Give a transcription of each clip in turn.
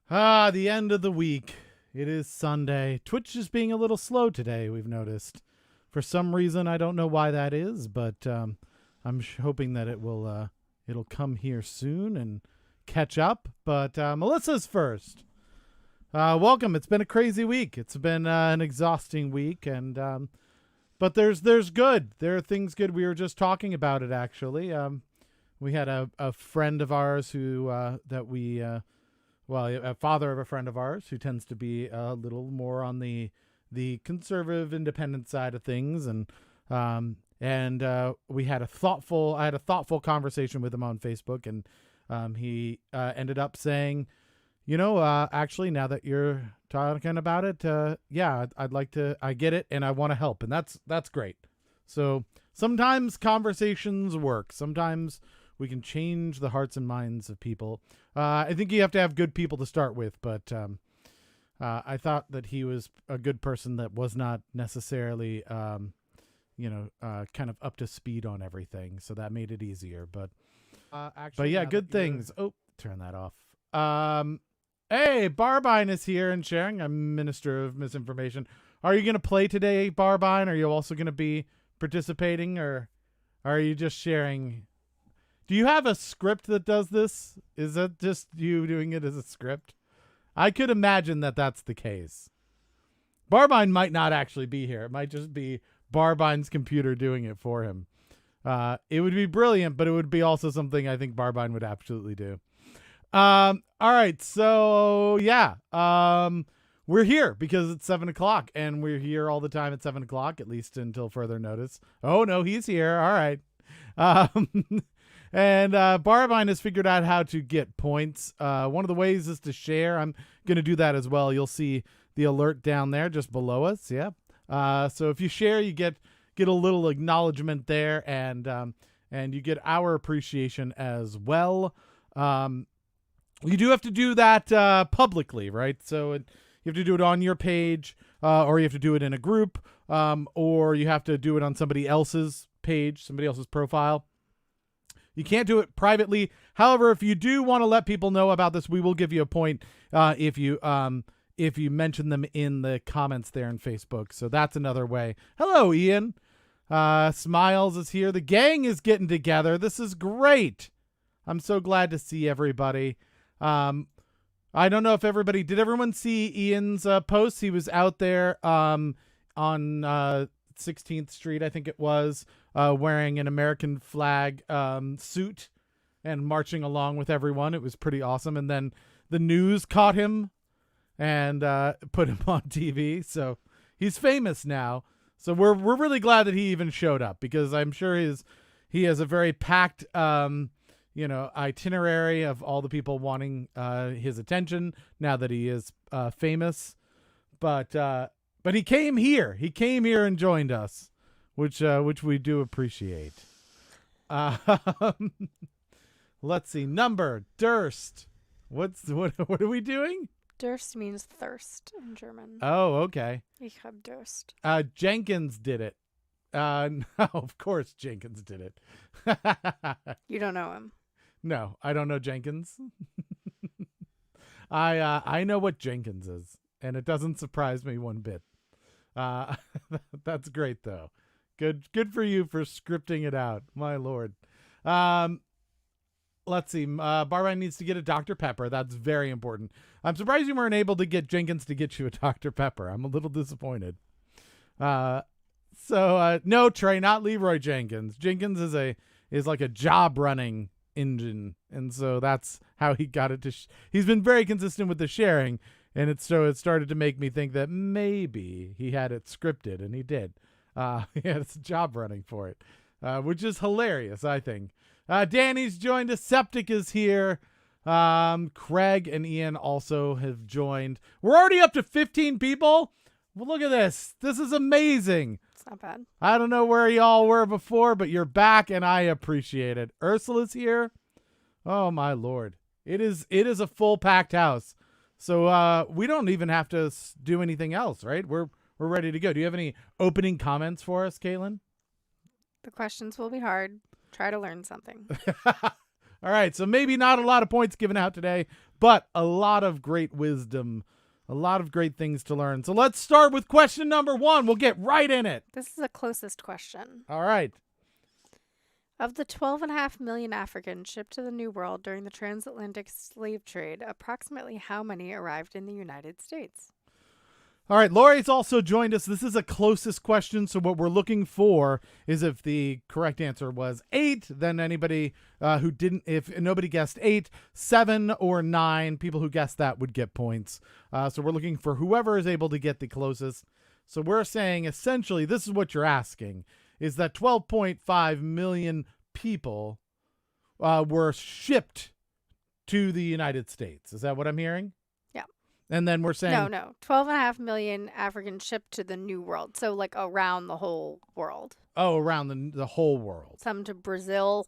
The end of the week. It is Sunday. Twitch is being a little slow today, we've noticed. For some reason, I don't know why that is, but I'm hoping that it'll come here soon and catch up. But Melissa's first. Welcome. It's been a crazy week. It's been an exhausting week, and but there's good. There are things good. We were just talking about it actually. We had a friend of ours who a father of a friend of ours who tends to be a little more on the conservative, independent side of things, and we had I had a thoughtful conversation with him on Facebook, and he ended up saying, actually, now that you're talking about it, I'd like to. I get it, and I want to help, and that's great. So sometimes conversations work. Sometimes we can change the hearts and minds of people. I think you have to have good people to start with, but I thought that he was a good person that was not necessarily, kind of up to speed on everything. So that made it easier. But good things. Oh, turn that off. Hey, Barbine is here and sharing. I'm Minister of Misinformation. Are you going to play today, Barbine? Are you also going to be participating, or are you just sharing? Do you have a script that does this? Is that just you doing it as a script? I could imagine that that's the case. Barbine might not actually be here. It might just be Barbine's computer doing it for him. It would be brilliant, but it would be also something I think Barbine would absolutely do. All right. So, we're here because it's 7 o'clock, and we're here all the time at 7 o'clock, at least until further notice. Oh, no, he's here. All right. And Barbine has figured out how to get points. One of the ways is to share. I'm going to do that as well. You'll see the alert down there just below us. Yeah. So if you share, you get a little acknowledgement there, and you get our appreciation as well. You do have to do that publicly, right? So you have to do it on your page, or you have to do it in a group, or you have to do it on somebody else's page, somebody else's profile. You can't do it privately. However, if you do want to let people know about this, we will give you a point if you mention them in the comments there on Facebook. So that's another way. Hello, Ian. Smiles is here. The gang is getting together. This is great. I'm so glad to see everybody. I don't know if did everyone see Ian's post? He was out there on 16th Street, I think it was, wearing an American flag suit and marching along with everyone. It was pretty awesome. And then the news caught him and put him on TV. So he's famous now. So we're really glad that he even showed up, because I'm sure he has a very packed itinerary of all the people wanting his attention now that he is famous. But he came here. He came here and joined us, which we do appreciate. Let's see. Number Durst. What are we doing? Durst means thirst in German. Oh, okay. Ich hab Durst. Jenkins did it. No, of course Jenkins did it. You don't know him. No, I don't know Jenkins. I know what Jenkins is, and it doesn't surprise me one bit. That's great though. Good for you for scripting it out. My Lord. Let's see. Barbine needs to get a Dr. Pepper. That's very important. I'm surprised you weren't able to get Jenkins to get you a Dr. Pepper. I'm a little disappointed. No, Trey, not Leroy Jenkins. Jenkins is like a job running engine, and so that's how he got it to. He's been very consistent with the sharing, and it started to make me think that maybe he had it scripted, and he did. He had a job running for it, which is hilarious, I think. Danny's joined us. Septic is here. Craig and Ian also have joined. We're already up to 15 people. Well, look at this. This is amazing. It's not bad. I don't know where y'all were before, but you're back, and I appreciate it. Ursula's here. Oh, my Lord. It is a full-packed house. So we don't even have to do anything else, right? We're ready to go. Do you have any opening comments for us, Caitlin? The questions will be hard. Try to learn something. All right, so maybe not a lot of points given out today, but a lot of great wisdom, a lot of great things to learn. So let's start with question number 1. We'll get right in it. This is the closest question. All right. Of the 12.5 million Africans shipped to the New World during the transatlantic slave trade, approximately how many arrived in the United States? All right, Lori's also joined us. This is a closest question, so what we're looking for is if the correct answer was 8, then anybody who didn't, if nobody guessed 8, 7, or 9, people who guessed that would get points. So we're looking for whoever is able to get the closest. So we're saying essentially, this is what you're asking, is that 12.5 million people were shipped to the United States. Is that what I'm hearing? And then we're saying... No. 12.5 million Africans shipped to the New World. So, like, around the whole world. Oh, around the whole world. Some to Brazil.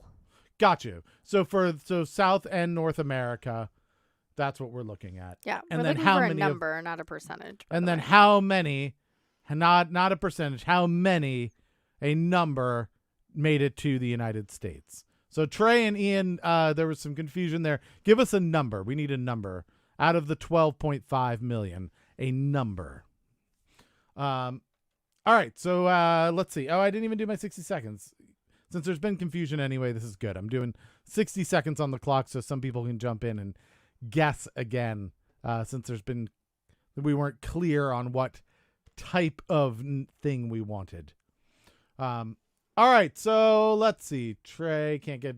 Got you. So South and North America, that's what we're looking at. Yeah, and we're then looking how for a many number, not a percentage. And then how many, not a percentage, how many, a number made it to the United States. So Trey and Ian, there was some confusion there. Give us a number. We need a number. Out of the 12.5 million, a number. All right, so let's see. Oh, I didn't even do my 60 seconds. Since there's been confusion anyway, this is good. I'm doing 60 seconds on the clock so some people can jump in and guess again, since we weren't clear on what type of thing we wanted. All right, so let's see. Trey can't get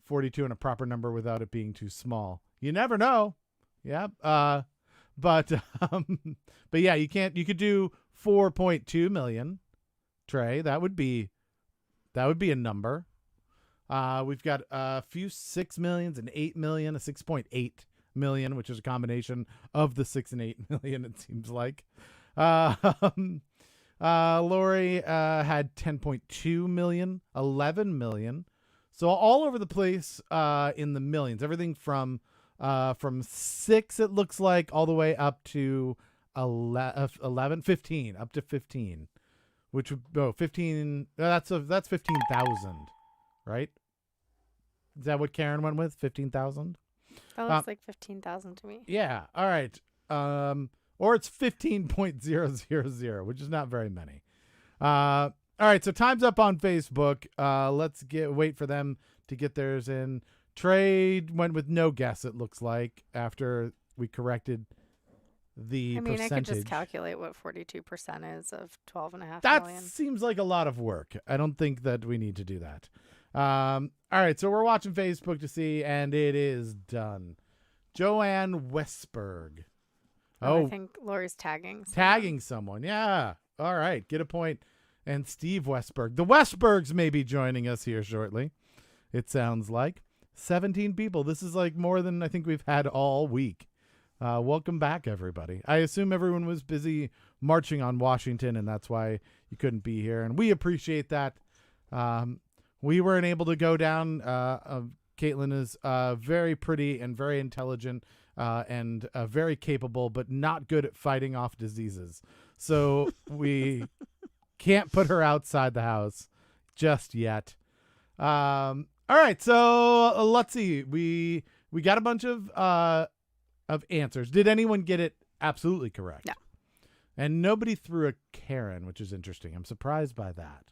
42 in a proper number without it being too small. You never know. Yeah. But yeah, you could do 4.2 million, Trey. That would be a number. We've got a few 6 millions and 8 million, a 6.8 million, which is a combination of the 6 and 8 million, it seems like. Lori had 10.2 million, 11 million. So all over the place in the millions, everything from 6, it looks like, all the way up to 15, up to 15, which would 15. That's 15,000, right? Is that what Karen went with? 15,000? That looks like 15,000 to me. Yeah. All right. Or it's 15.000, which is not very many. All right. So time's up on Facebook. Let's wait for them to get theirs in. Trey went with no guess, it looks like, after we corrected the percentage. I could just calculate what 42% is of 12.5 million. That seems like a lot of work. I don't think that we need to do that. All right, so we're watching Facebook to see, and it is done. Joanne Westberg. I think Lori's tagging someone. Tagging someone, yeah. All right, get a point. And Steve Westberg. The Westbergs may be joining us here shortly, it sounds like. 17 people. This is like more than I think we've had all week. Welcome back, everybody. I assume everyone was busy marching on Washington, and that's why you couldn't be here. And we appreciate that. We weren't able to go down. Caitlin is very pretty and very intelligent and very capable, but not good at fighting off diseases. So we can't put her outside the house just yet. All right, so let's see. We got a bunch of answers. Did anyone get it absolutely correct? No. And nobody threw a Karen, which is interesting. I'm surprised by that.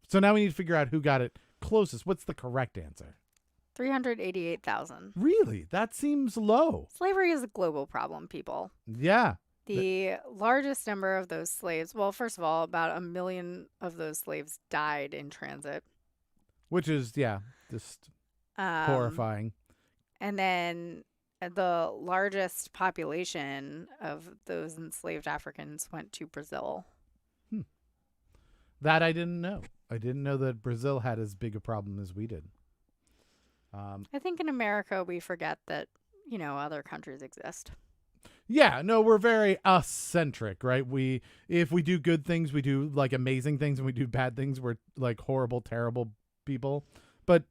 So now we need to figure out who got it closest. What's the correct answer? 388,000. Really? That seems low. Slavery is a global problem, people. Yeah. The largest number of those slaves, well, first of all, about 1 million of those slaves died in transit. Which is, just horrifying. And then the largest population of those enslaved Africans went to Brazil. That I didn't know. I didn't know that Brazil had as big a problem as we did. I think in America we forget that, other countries exist. Yeah, no, we're very us-centric, right? If we do good things, we do like amazing things, and we do bad things, we're like horrible, terrible people. But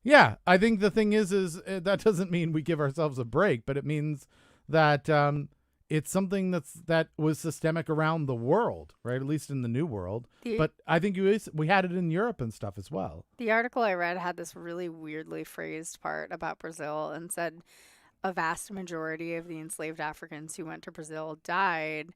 yeah, I think the thing is that doesn't mean we give ourselves a break, but it means that it's something that was systemic around the world, right? At least in the New World. But I think we had it in Europe and stuff as well. The article I read had this really weirdly phrased part about Brazil and said a vast majority of the enslaved Africans who went to Brazil died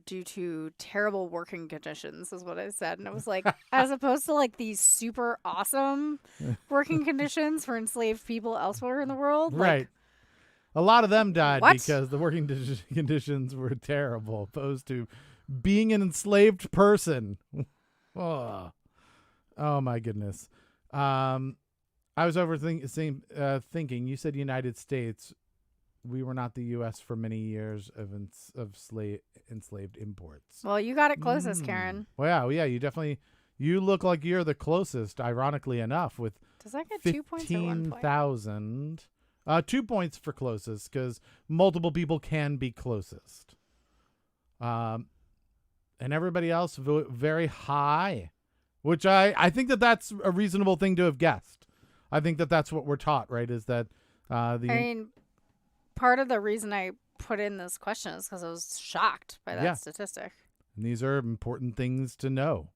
due to terrible working conditions, is what I said. And it was like, as opposed to like these super awesome working conditions for enslaved people elsewhere in the world. Right. Like, A lot of them died what? because the working conditions were terrible, opposed to being an enslaved person. Oh my goodness. I was thinking. You said United States. We were not the U.S. for many years of enslaved imports. Well, you got it closest, Karen. Well, yeah. You look like you're the closest. Ironically enough, with Does that get 2 points or 1 point? 15,000. 2 points for closest because multiple people can be closest. And everybody else very high, which I think that's a reasonable thing to have guessed. I think that's what we're taught, right? Is that part of the reason I put in this question is because I was shocked by that statistic. And these are important things to know.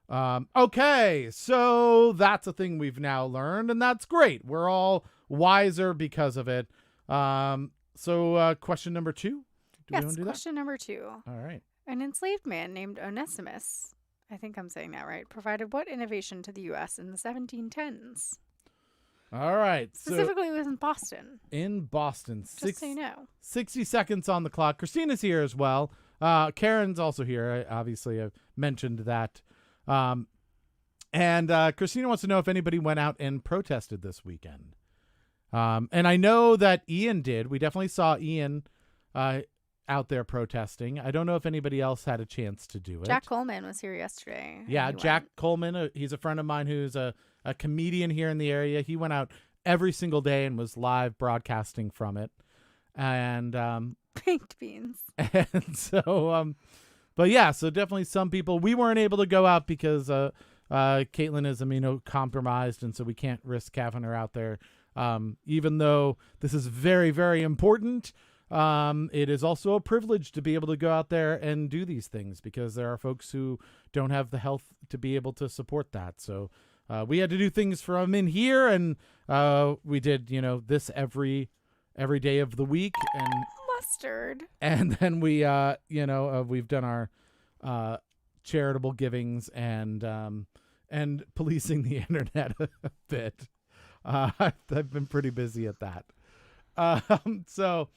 Okay, so that's a thing we've now learned, and that's great. We're all wiser because of it. So question number 2. Do we want to do question number 2. All right. An enslaved man named Onesimus, I think I'm saying that right, provided what innovation to the U.S. in the 1710s? All right. Specifically, it was in Boston. In Boston. Just so you know. 60 seconds on the clock. Christina's here as well. Karen's also here. Obviously, I've mentioned that. And Christina wants to know if anybody went out and protested this weekend. And I know that Ian did. We definitely saw Ian out there protesting. I don't know if anybody else had a chance to do it. Jack Coleman was here yesterday. Yeah, Jack Coleman. He's a friend of mine who's a comedian here in the area. He went out every single day and was live broadcasting from it. And baked beans. And so but yeah, so definitely some people. We weren't able to go out because Caitlin is immunocompromised, and so we can't risk having her out there. Even though this is very, very important, it is also a privilege to be able to go out there and do these things because there are folks who don't have the health to be able to support that. So we had to do things from in here, and we did, this every day of the week. And mustard. And then we, we've done our charitable givings and policing the internet a bit. I've been pretty busy at that. So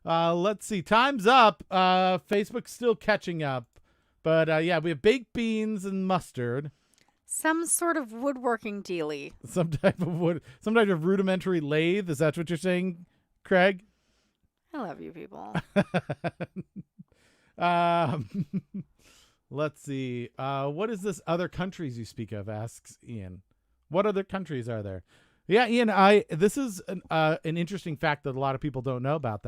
let's see. Time's up. Facebook's still catching up. But we have baked beans and mustard. Some sort of woodworking dealie. Some type of rudimentary lathe. Is that what you're saying, Craig? I love you people. Let's see. What is this other countries you speak of? Asks Ian. What other countries are there? Yeah, Ian. This is an interesting fact that a lot of people don't know about.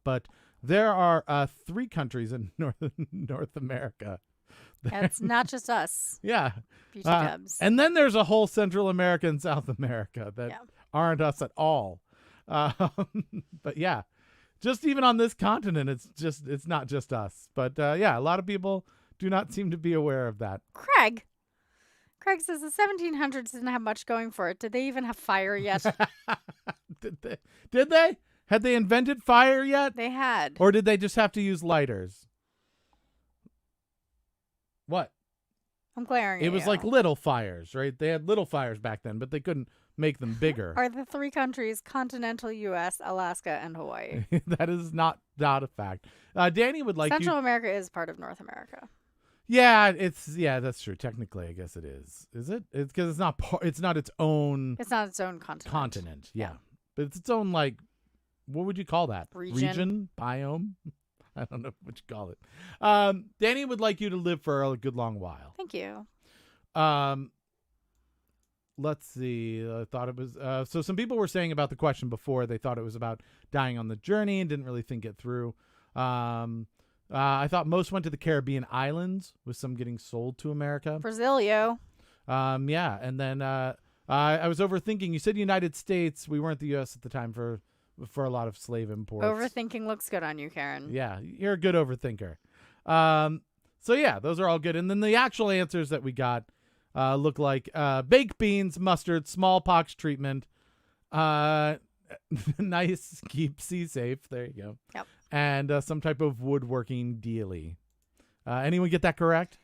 But there are 3 countries in North America. It's not just us. Yeah. Beauty dubs. And then there's a whole Central America and South America that aren't us at all. But yeah, just even on this continent, it's not just us. But a lot of people do not seem to be aware of that. Craig says the 1700s didn't have much going for it. Did they even have fire yet? Did they? Had they invented fire yet? They had. Or did they just have to use lighters? What? I'm glaring at you. It was like little fires, right? They had little fires back then, but they couldn't make them bigger. Are the 3 countries continental U.S., Alaska, and Hawaii? That is not a fact. Danny would like Central America is part of North America. Yeah, that's true. Technically, I guess it is. Is it? It's because it's not its own. It's not its own continent. Yeah, but it's its own, like, what would you call that? Region? Biome? I don't know what you call it. Danny would like you to live for a good long while. Thank you. Let's see. I thought it was. So some people were saying about the question before, they thought it was about dying on the journey and didn't really think it through. I thought most went to the Caribbean islands, with some getting sold to America. Brazil, yo. Yeah, and then I was overthinking. You said United States. We weren't the U.S. at the time for a lot of slave imports. Overthinking looks good on you, Karen. Yeah, you're a good overthinker. So yeah, those are all good. And then the actual answers that we got look like baked beans, mustard, smallpox treatment, nice, keep sea safe. There you go. Yep. And some type of woodworking dealy. Anyone get that correct?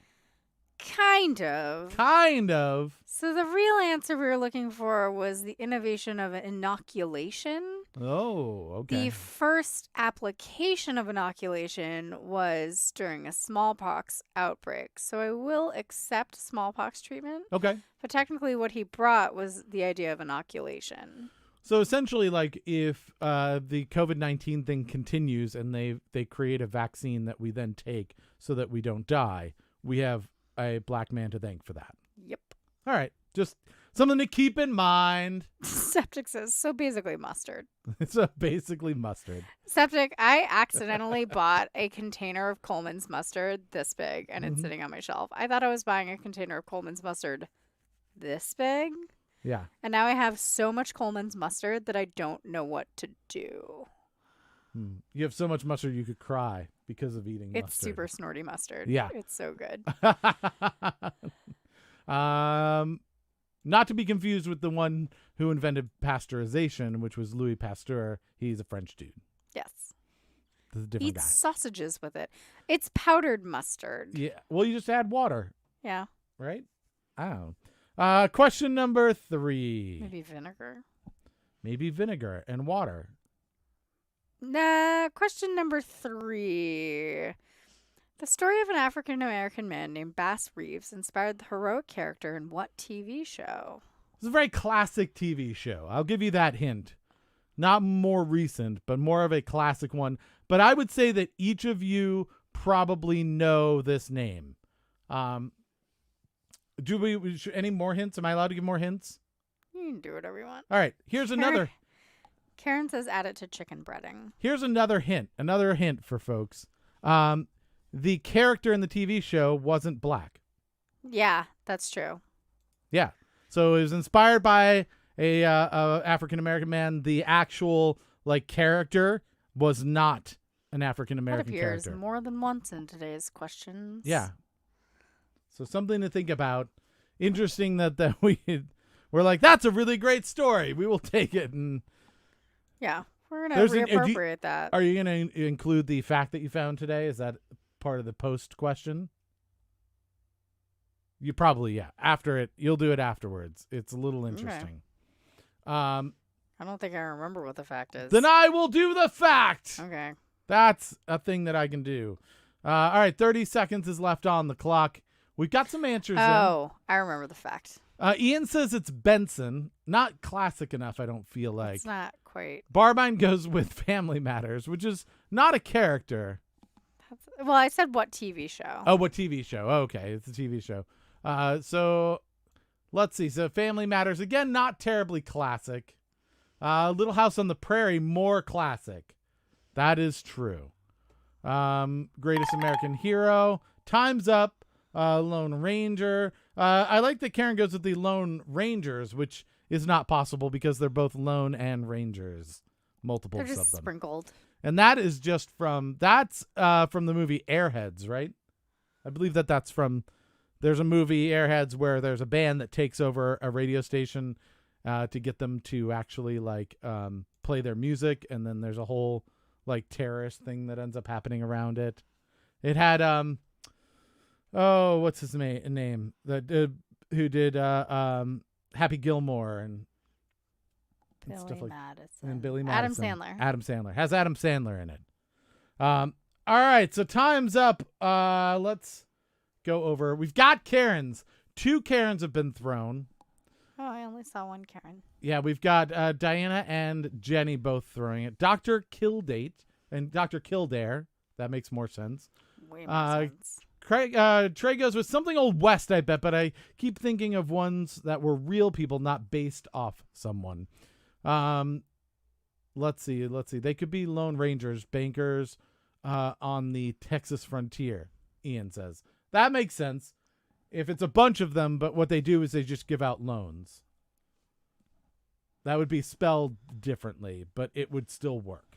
Kind of. Kind of. So the real answer we were looking for was the innovation of inoculation. Oh, okay. The first application of inoculation was during a smallpox outbreak. So I will accept smallpox treatment. Okay. But technically what he brought was the idea of inoculation. So essentially, like, if the COVID-19 thing continues and they create a vaccine that we then take so that we don't die, we have a black man to thank for that. Yep. All right. Just something to keep in mind. Septic says, so basically mustard. It's basically mustard. Septic, I accidentally bought a container of Coleman's mustard this big, and it's sitting on my shelf. I thought I was buying a container of Coleman's mustard this big. Yeah. And now I have so much Coleman's mustard that I don't know what to do. You have so much mustard you could cry because of eating It's mustard. super snorty mustard. Yeah. It's so good. Not to be confused with the one who invented pasteurization, which was Louis Pasteur. He's a French dude. Yes. This is a different Eat guy. sausages with it. It's powdered mustard. Yeah. Well, you just add water, Yeah. right? I don't know. Question number 3. Maybe vinegar. Maybe vinegar and water. Nah, question number 3. The story of an African-American man named Bass Reeves inspired the heroic character in what TV show? It's a very classic TV show. I'll give you that hint. Not more recent, but more of a classic one. But I would say that each of you probably know this name. Do we any more hints? Am I allowed to give more hints? You can do whatever you want. All right. Here's another. Karen says add it to chicken breading. Here's another hint. Another hint for folks. The character in the TV show wasn't black. Yeah, that's true. Yeah. So it was inspired by a African American man. The actual character was not an African That American appears character. more than once in today's questions. Yeah. So something to think about. Interesting that we're like, that's a really great story. We will take it. And Yeah, we're going to There's an- reappropriate that. are you going to include the fact that you found today? Is that part of the post question? You probably, yeah. After it, you'll do it afterwards. It's a little interesting. I don't think I remember what the fact is. Then I will do the fact. Okay. That's a thing that I can do. All right, 30 seconds is left on the clock. We've got some answers Oh, I remember the fact. in. Ian says it's Benson. Not classic enough, I don't feel like. It's not quite. Barbine goes with Family Matters, which is not a character. Well, I said what TV show? Oh, what TV show? Okay, it's a TV show. So let's see. So Family Matters, again, not terribly classic. Little House on the Prairie, more classic. That is true. Greatest American Hero, Time's Up, Lone Ranger. I like that Karen goes with the Lone Rangers, which is not possible because they're both lone and rangers. Multiple They're of just them. sprinkled. And that is just from the movie Airheads, right? I believe that's from. There's a movie Airheads where there's a band that takes over a radio station to get them to actually play their music, and then there's a whole terrorist thing that ends up happening around it. It had what's his name? Who did Happy Gilmore and stuff Billy like Madison. and Billy Adam Madison. Sandler. Adam Sandler. Has Adam Sandler in it. All right, so time's up. Let's go over. We've got Karens. 2 Karens have been thrown. Oh, I only saw one Karen. Yeah, we've got Diana and Jenny both throwing it. Dr. Kildate and Dr. Kildare. That makes more sense. Way more sense. Trey goes with something Old West, I bet, but I keep thinking of ones that were real people, not based off someone. Let's see. They could be Lone Rangers, bankers on the Texas frontier, Ian says. That makes sense if it's a bunch of them, but what they do is they just give out loans. That would be spelled differently, but it would still work.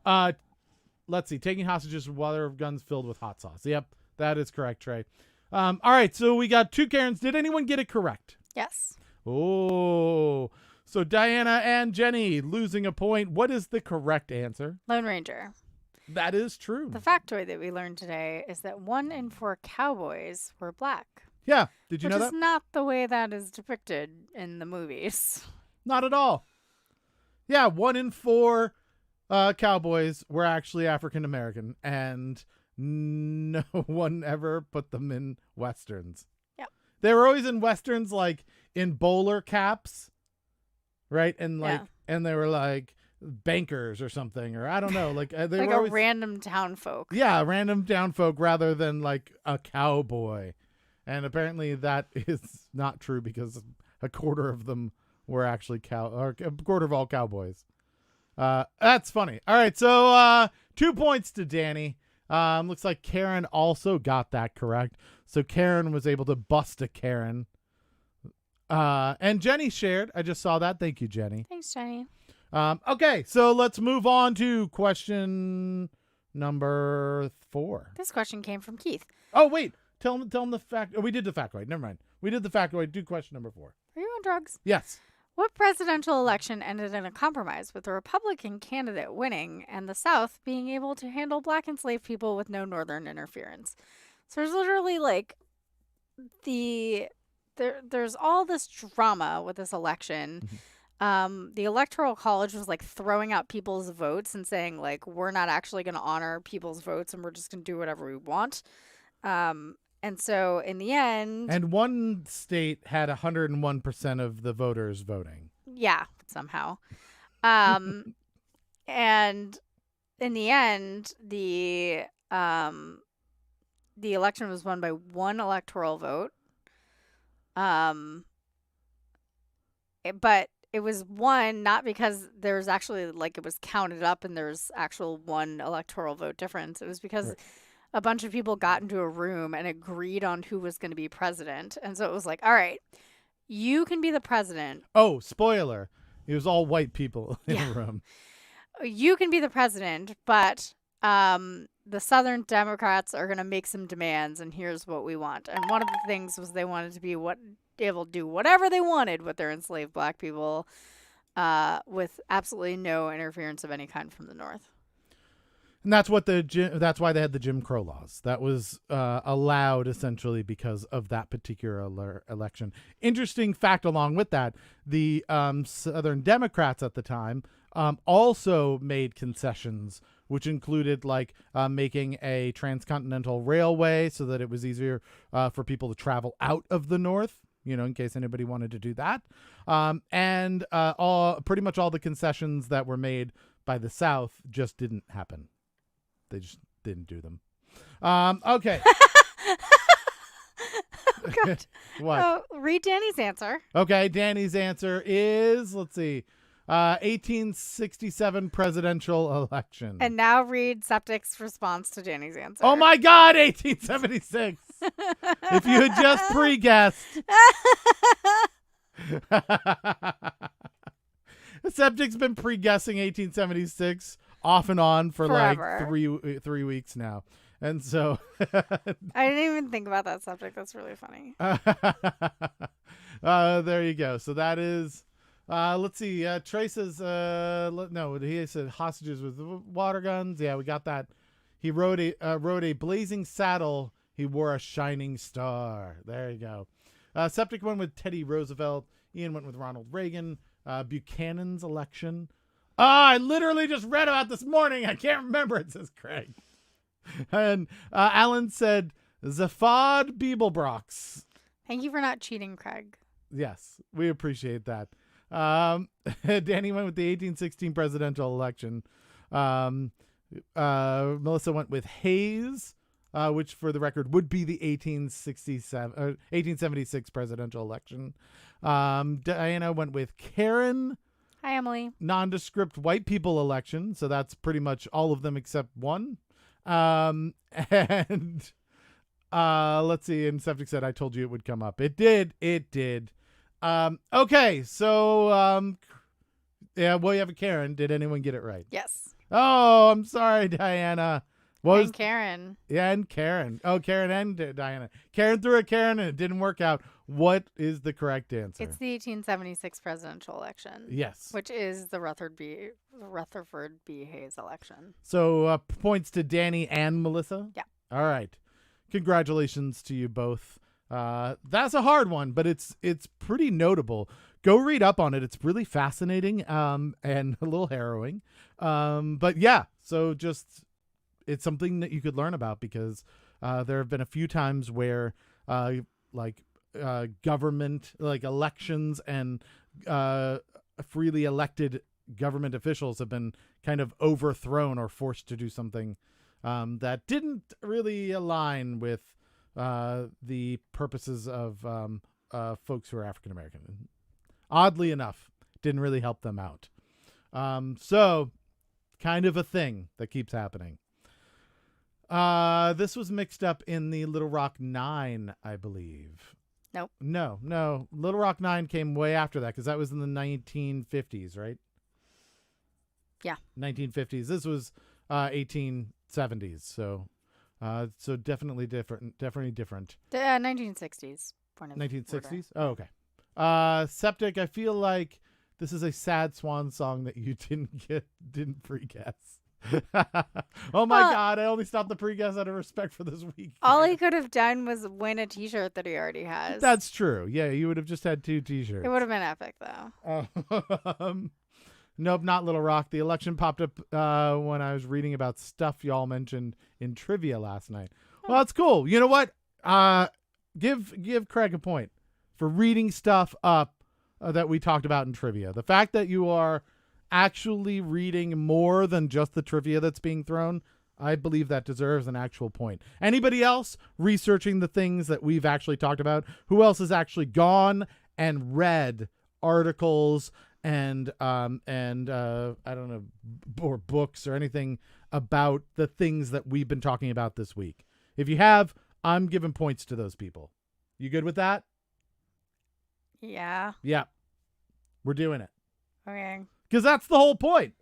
Let's see. Taking hostages with water guns filled with hot sauce. Yep, that is correct, Trey. All right, so we got 2 Karens. Did anyone get it correct? Yes. Oh, so Diana and Jenny losing a point. What is the correct answer? Lone Ranger. That is true. The factoid that we learned today is that 1 in 4 cowboys were black. Yeah. Did you know Which that? is not the way that is depicted in the movies. Not at all. Yeah, 1 in 4 cowboys were actually African American, and no one ever put them in westerns. Yep. They were always in westerns, like in bowler caps, right? And like, Yeah. and they were like bankers or something, or I don't know, like they Like were a always, random town folk. yeah, random town folk rather than like a cowboy. And apparently that is not true because a quarter of them were actually or a quarter of all cowboys. That's funny. All right, so 2 points to Danny. Looks like Karen also got that correct. So Karen was able to bust a Karen. And Jenny shared. I just saw that. Thank you, Jenny. Thanks, Jenny. Okay, so let's move on to question number 4. This question came from Keith. Oh, wait. Tell him the fact. Oh, we did the factoid. Never mind. We did the factoid. Do question number 4. Are you on drugs? Yes. What presidential election ended in a compromise with the Republican candidate winning and the South being able to handle black enslaved people with no Northern interference? So there's literally like there's all this drama with this election. The Electoral College was like throwing out people's votes and saying like, we're not actually going to honor people's votes and we're just going to do whatever we want. And so in the end, And one state had 101% of the voters voting. yeah, somehow. And in the end, the election was won by 1 electoral vote. But it was won not because there's actually like it was counted up and there's actual 1 electoral vote difference. It was because Right. a bunch of people got into a room and agreed on who was going to be president. And so it was like, all right, you can be the president. Oh, spoiler. It was all white people in Yeah. the room. You can be the president, but the Southern Democrats are going to make some demands, and here's what we want. And one of the things was they wanted to be able to do whatever they wanted with their enslaved black people with absolutely no interference of any kind from the North. And that's what that's why they had the Jim Crow laws. That was allowed essentially because of that particular election. Interesting fact along with that, the Southern Democrats at the time also made concessions, which included like making a transcontinental railway so that it was easier for people to travel out of the North, you know, in case anybody wanted to do that. And pretty much all the concessions that were made by the South just didn't happen. They just didn't do them. Okay. Oh, God. What? Oh, read Danny's answer. Okay, Danny's answer is, let's see, 1867 presidential election. And now read Septic's response to Danny's answer. Oh my God, 1876. If you had just pre-guessed. Septic's been pre-guessing 1876 off and on for Forever. like three weeks now. And so I didn't even think about that subject. That's really funny. there you go. So that is, let's see. Trey says, no, he said hostages with water guns. Yeah, we got that. He rode a blazing saddle. He wore a shining star. There you go. Septic went with Teddy Roosevelt. Ian went with Ronald Reagan. Buchanan's election. I literally just read about this morning. I can't remember. It says Craig. And Alan said Zaphod Beeblebrox. Thank you for not cheating, Craig. Yes, we appreciate that. Danny went with the 1816 presidential election. Melissa went with Hayes, which for the record would be the 1876 presidential election. Diana went with Karen. Hi, Emily. Nondescript white people election. So that's pretty much all of them except one. And let's see. And Septic said, I told you it would come up. It did. Okay. So Yeah, well, you have a Karen. Did anyone get it right? Yes. Oh, I'm sorry, Diana. What was And Karen. Yeah, and Karen. Oh, Karen and Diana. Karen threw a Karen and it didn't work out. What is the correct answer? It's the 1876 presidential election. Yes. Which is the Rutherford B. Hayes election. So points to Danny and Melissa? Yeah. All right. Congratulations to you both. That's a hard one, but it's pretty notable. Go read up on it. It's really fascinating and a little harrowing. But yeah, so just it's something that you could learn about because there have been a few times where government, like elections and freely elected government officials have been kind of overthrown or forced to do something that didn't really align with the purposes of folks who are African American. Oddly enough, didn't really help them out. So kind of a thing that keeps happening. This was mixed up in the Little Rock 9, I believe. Nope. No. Little Rock 9 came way after that because that was in the 1950s, right? Yeah. 1950s. This was 1870s. So definitely different. Definitely different. 1960s. 1960s? Oh, okay. Septic, I feel like this is a sad swan song that you didn't pre-guess. Oh my God, I only stopped the pre-guess out of respect for this week. All he could have done was win a t-shirt that he already has. That's true. Yeah, you would have just had 2 t-shirts. It would have been epic, though. Nope, not Little Rock. The election popped up when I was reading about stuff y'all mentioned in trivia last night. Well, that's cool. You know what? Give Craig a point for reading stuff up that we talked about in trivia. The fact that you are actually reading more than just the trivia that's being thrown, I believe that deserves an actual point. Anybody else researching the things that we've actually talked about? Who else has actually gone and read articles and I don't know, or books or anything about the things that we've been talking about this week? If you have, I'm giving points to those people. You good with that? Yeah. Yeah. We're doing it. Okay. Because that's the whole point.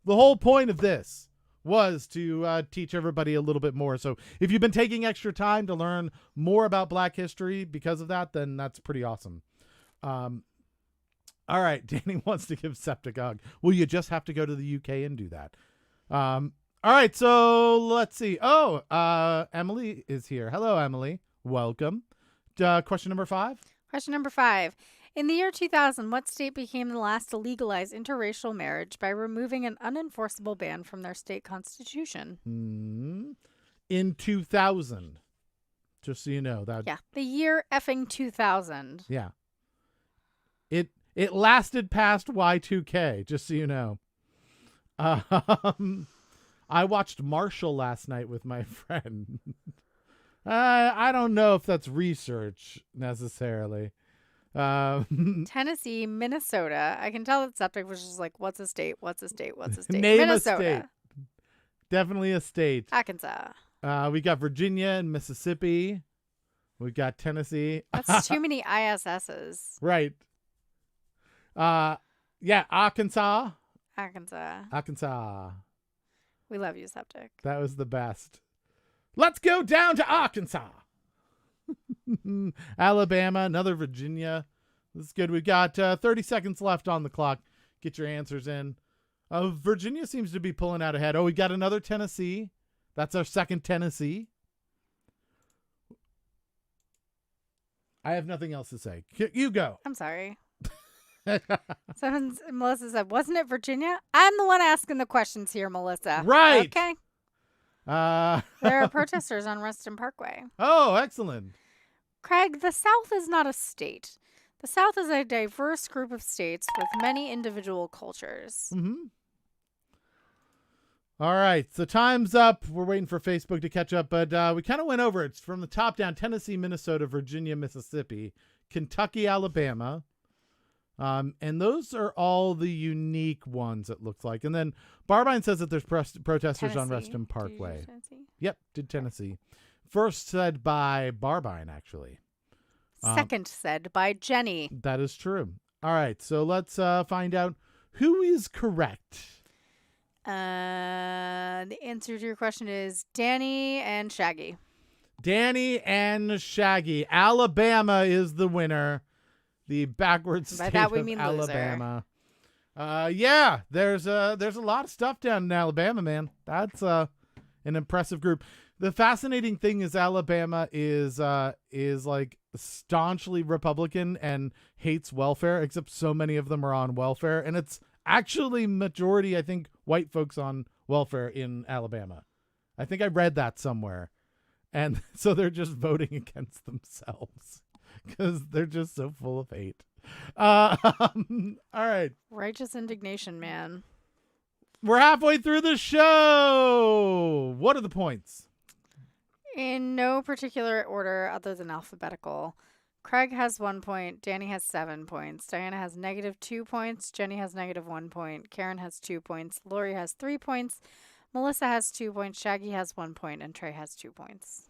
The whole point of this was to teach everybody a little bit more. So if you've been taking extra time to learn more about Black history because of that, then that's pretty awesome. All right. Danny wants to give Septic a hug. Well, you just have to go to the UK and do that. All right. So let's see. Oh, Emily is here. Hello, Emily. Welcome. Question number 5. Question number 5. In the year 2000, what state became the last to legalize interracial marriage by removing an unenforceable ban from their state constitution? In 2000. Just so you know. Yeah, the year effing 2000. Yeah. It lasted past Y2K, just so you know. I watched Marshall last night with my friend. I don't know if that's research necessarily. Tennessee, Minnesota. I can tell that Septic was just like, what's a state? What's a state? What's a state? Name Minnesota. a state. Definitely a state. Arkansas. We got Virginia and Mississippi. We got Tennessee. That's too many ISS's. Right. Yeah, Arkansas. Arkansas. We love you, Septic. That was the best. Let's go down to Arkansas. Alabama, another Virginia. This is good. We've got 30 seconds left on the clock. Get your answers in. Virginia seems to be pulling out ahead. Oh, we got another Tennessee. That's our second Tennessee. I have nothing else to say. You go. I'm sorry. Melissa said, wasn't it Virginia? I'm the one asking the questions here, Melissa. Right. Okay. There are protesters on Reston Parkway. Oh, excellent. Craig, the South is not a state. The South is a diverse group of states with many individual cultures. Mm-hmm. All right, so time's up. We're waiting for Facebook to catch up, but we kind of went over it. It's from the top down: Tennessee, Minnesota, Virginia, Mississippi, Kentucky, Alabama. And those are all the unique ones, it looks like. And then Barbine says that there's protesters on Reston Parkway. Yep, did Tennessee. First said by Barbine, actually. Second said by Jenny. That is true. All right, so let's find out Who is correct? The answer to your question is Danny and Shaggy. Danny and Shaggy. Alabama is the winner. The backwards By state that we of mean loser. Alabama. Yeah, there's a lot of stuff down in Alabama, man. That's an impressive group. The fascinating thing is Alabama is like staunchly Republican and hates welfare, except so many of them are on welfare, and it's actually majority, I think, white folks on welfare in Alabama. I think I read that somewhere. And so they're just voting against themselves because they're just so full of hate. All right. Righteous indignation, man. We're halfway through the show. What are the points? In no particular order other than alphabetical. Craig has 1 point. Danny has 7 points. Diana has -2 points. Jenny has -1 point. Karen has 2 points. Lori has 3 points. Melissa has 2 points. Shaggy has 1 point. And Trey has 2 points.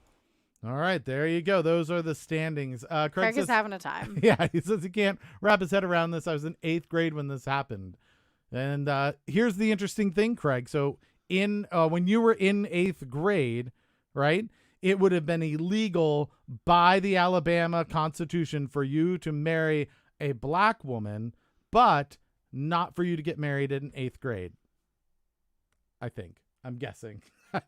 All right. There you go. Those are the standings. Craig says, is having a time. Yeah, he says he can't wrap his head around this. I was in 8th grade when this happened. And here's the interesting thing, Craig. So when you were in 8th grade, right, it would have been illegal by the Alabama Constitution for you to marry a black woman, but not for you to get married in 8th grade. I think. I'm guessing.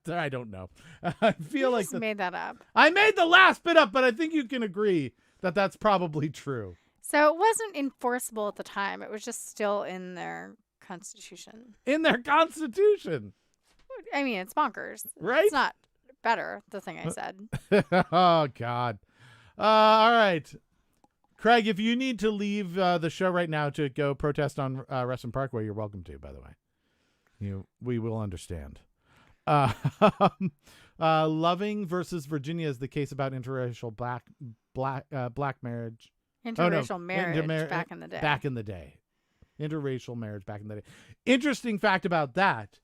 I don't know. I feel You like just made that up. I made the last bit up, but I think you can agree that that's probably true. So it wasn't enforceable at the time. It was just still in their constitution. In their constitution. I mean, it's bonkers. Right? It's not better, the thing I said. Oh, God. All right. Craig, if you need to leave the show right now to go protest on Reston Parkway, you're welcome to, by the way. We will understand. Loving versus Virginia is the case about interracial black marriage. Interracial marriage back in the day. Back in the day. Interracial marriage back in the day. Interesting fact about that.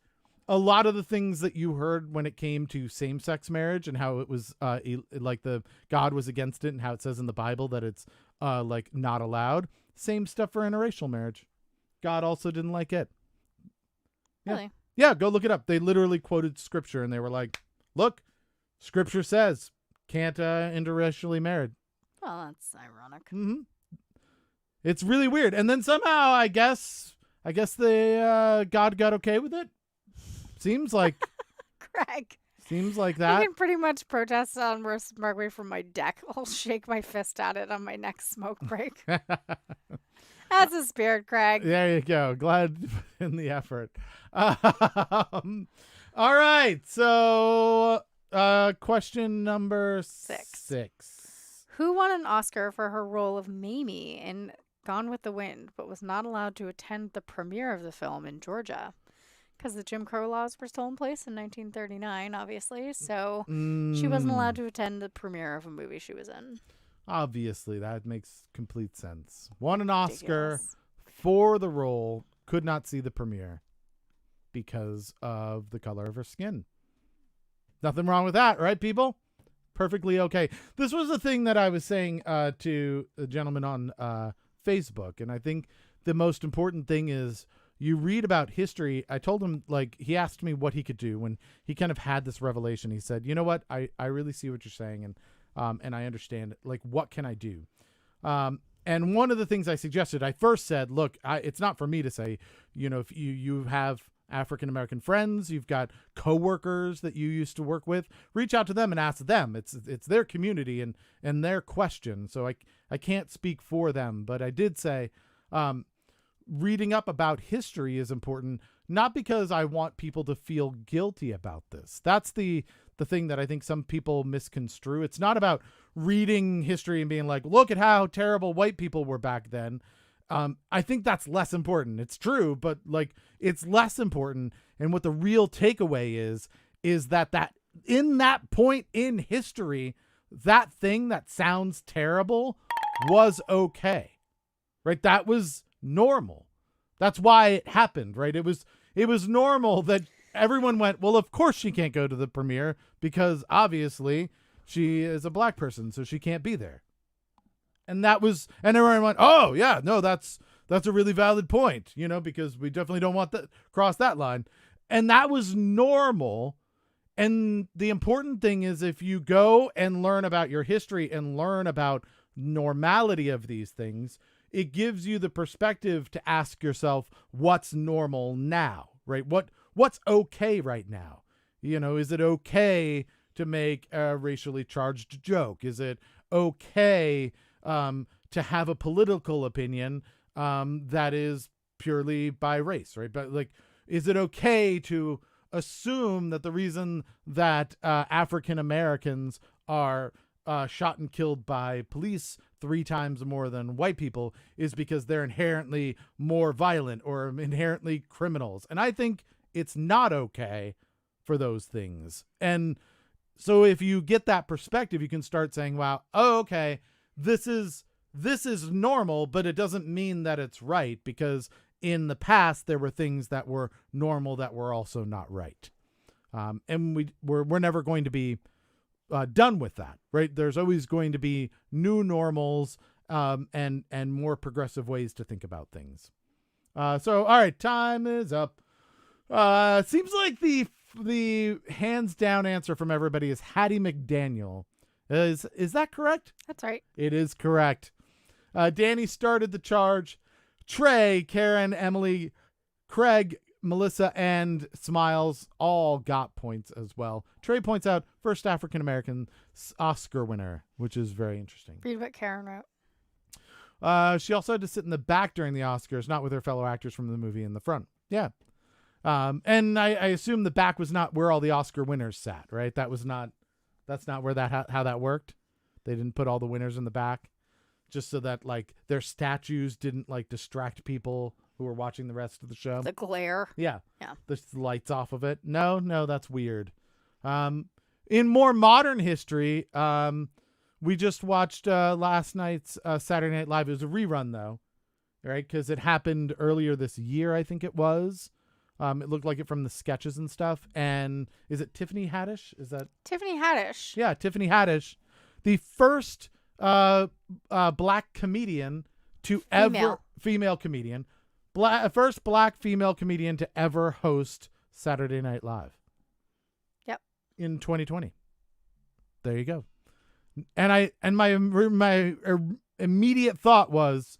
A lot of the things that you heard when it came to same-sex marriage and how it was like the God was against it and how it says in the Bible that it's like not allowed. Same stuff for interracial marriage. God also didn't like it. Yeah. Really? Yeah, go look it up. They literally quoted scripture and they were like, look, scripture says can't interracially married. Well, that's ironic. Mm-hmm. It's really weird. And then somehow I guess the God got okay with it. Seems like Craig. Seems like I that. can pretty much protest on Reston Parkway from my deck. I'll shake my fist at it on my next smoke break. That's a spirit, Craig. There you go. Glad you put in the effort. All right. So question number 6. Who won an Oscar for her role of Mamie in Gone with the Wind, but was not allowed to attend the premiere of the film in Georgia? Because the Jim Crow laws were still in place in 1939, obviously. So she wasn't allowed to attend the premiere of a movie she was in. Obviously, that makes complete sense. Won an Oscar Ridiculous. for the role, could not see the premiere because of the color of her skin. Nothing wrong with that, right, people? Perfectly okay. This was the thing that I was saying to a gentleman on Facebook, and I think the most important thing is you read about history. I told him, like, he asked me what he could do when he kind of had this revelation. He said, you know what? I really see what you're saying, and I understand it. Like, what can I do? And one of the things I suggested, I first said, look, it's not for me to say, you know, if you have African-American friends, you've got coworkers that you used to work with, reach out to them and ask them. It's their community and their question. So I can't speak for them, but I did say, reading up about history is important, not because I want people to feel guilty about this. That's the thing that I think some people misconstrue. It's not about reading history and being like, look at how terrible white people were back then. I think that's less important. It's true, but like it's less important. And what the real takeaway is that in that point in history, that thing that sounds terrible was okay, right? That was normal. That's why it happened, right? It was normal that everyone went, well, of course she can't go to the premiere because obviously she is a black person, so she can't be there. And everyone went, oh yeah, no, that's that's a really valid point, because we definitely don't want to cross that line. And that was normal. And the important thing is, if you go and learn about your history and learn about normality of these things, it gives you the perspective to ask yourself, what's normal now, right? What's okay right now? Is it okay to make a racially charged joke? Is it okay to have a political opinion that is purely by race, right? But is it okay to assume that the reason that African Americans are shot and killed by police 3 times more than white people is because they're inherently more violent or inherently criminals? And I think it's not okay for those things. And so if you get that perspective, you can start saying, wow, okay, this is normal, but it doesn't mean that it's right, because in the past there were things that were normal that were also not right. And we're never going to be done with that, right? There's always going to be new normals and more progressive ways to think about things. So, all right, time is up. Seems like the hands down answer from everybody is Hattie McDaniel. Is that correct? That's right. It is correct. Danny started the charge. Trey, Karen, Emily, Craig, Melissa, and Smiles all got points as well. Trey points out first African-American Oscar winner, which is very interesting. Read what Karen wrote. She also had to sit in the back during the Oscars, not with her fellow actors from the movie in the front. Yeah. And I assume the back was not where all the Oscar winners sat, right? That's not where how that worked. They didn't put all the winners in the back just so that their statues didn't distract people who were watching the rest of the show. The glare. Yeah. The lights off of it. No, that's weird. In more modern history, we just watched last night's Saturday Night Live. It was a rerun though, right? Because it happened earlier this year, I think it was. It looked like it from the sketches and stuff. And is it Tiffany Haddish? Is that Tiffany Haddish? Yeah, Tiffany Haddish, the first black comedian to female comedian, first black female comedian to ever host Saturday Night Live. Yep. In 2020. There you go. And my immediate thought was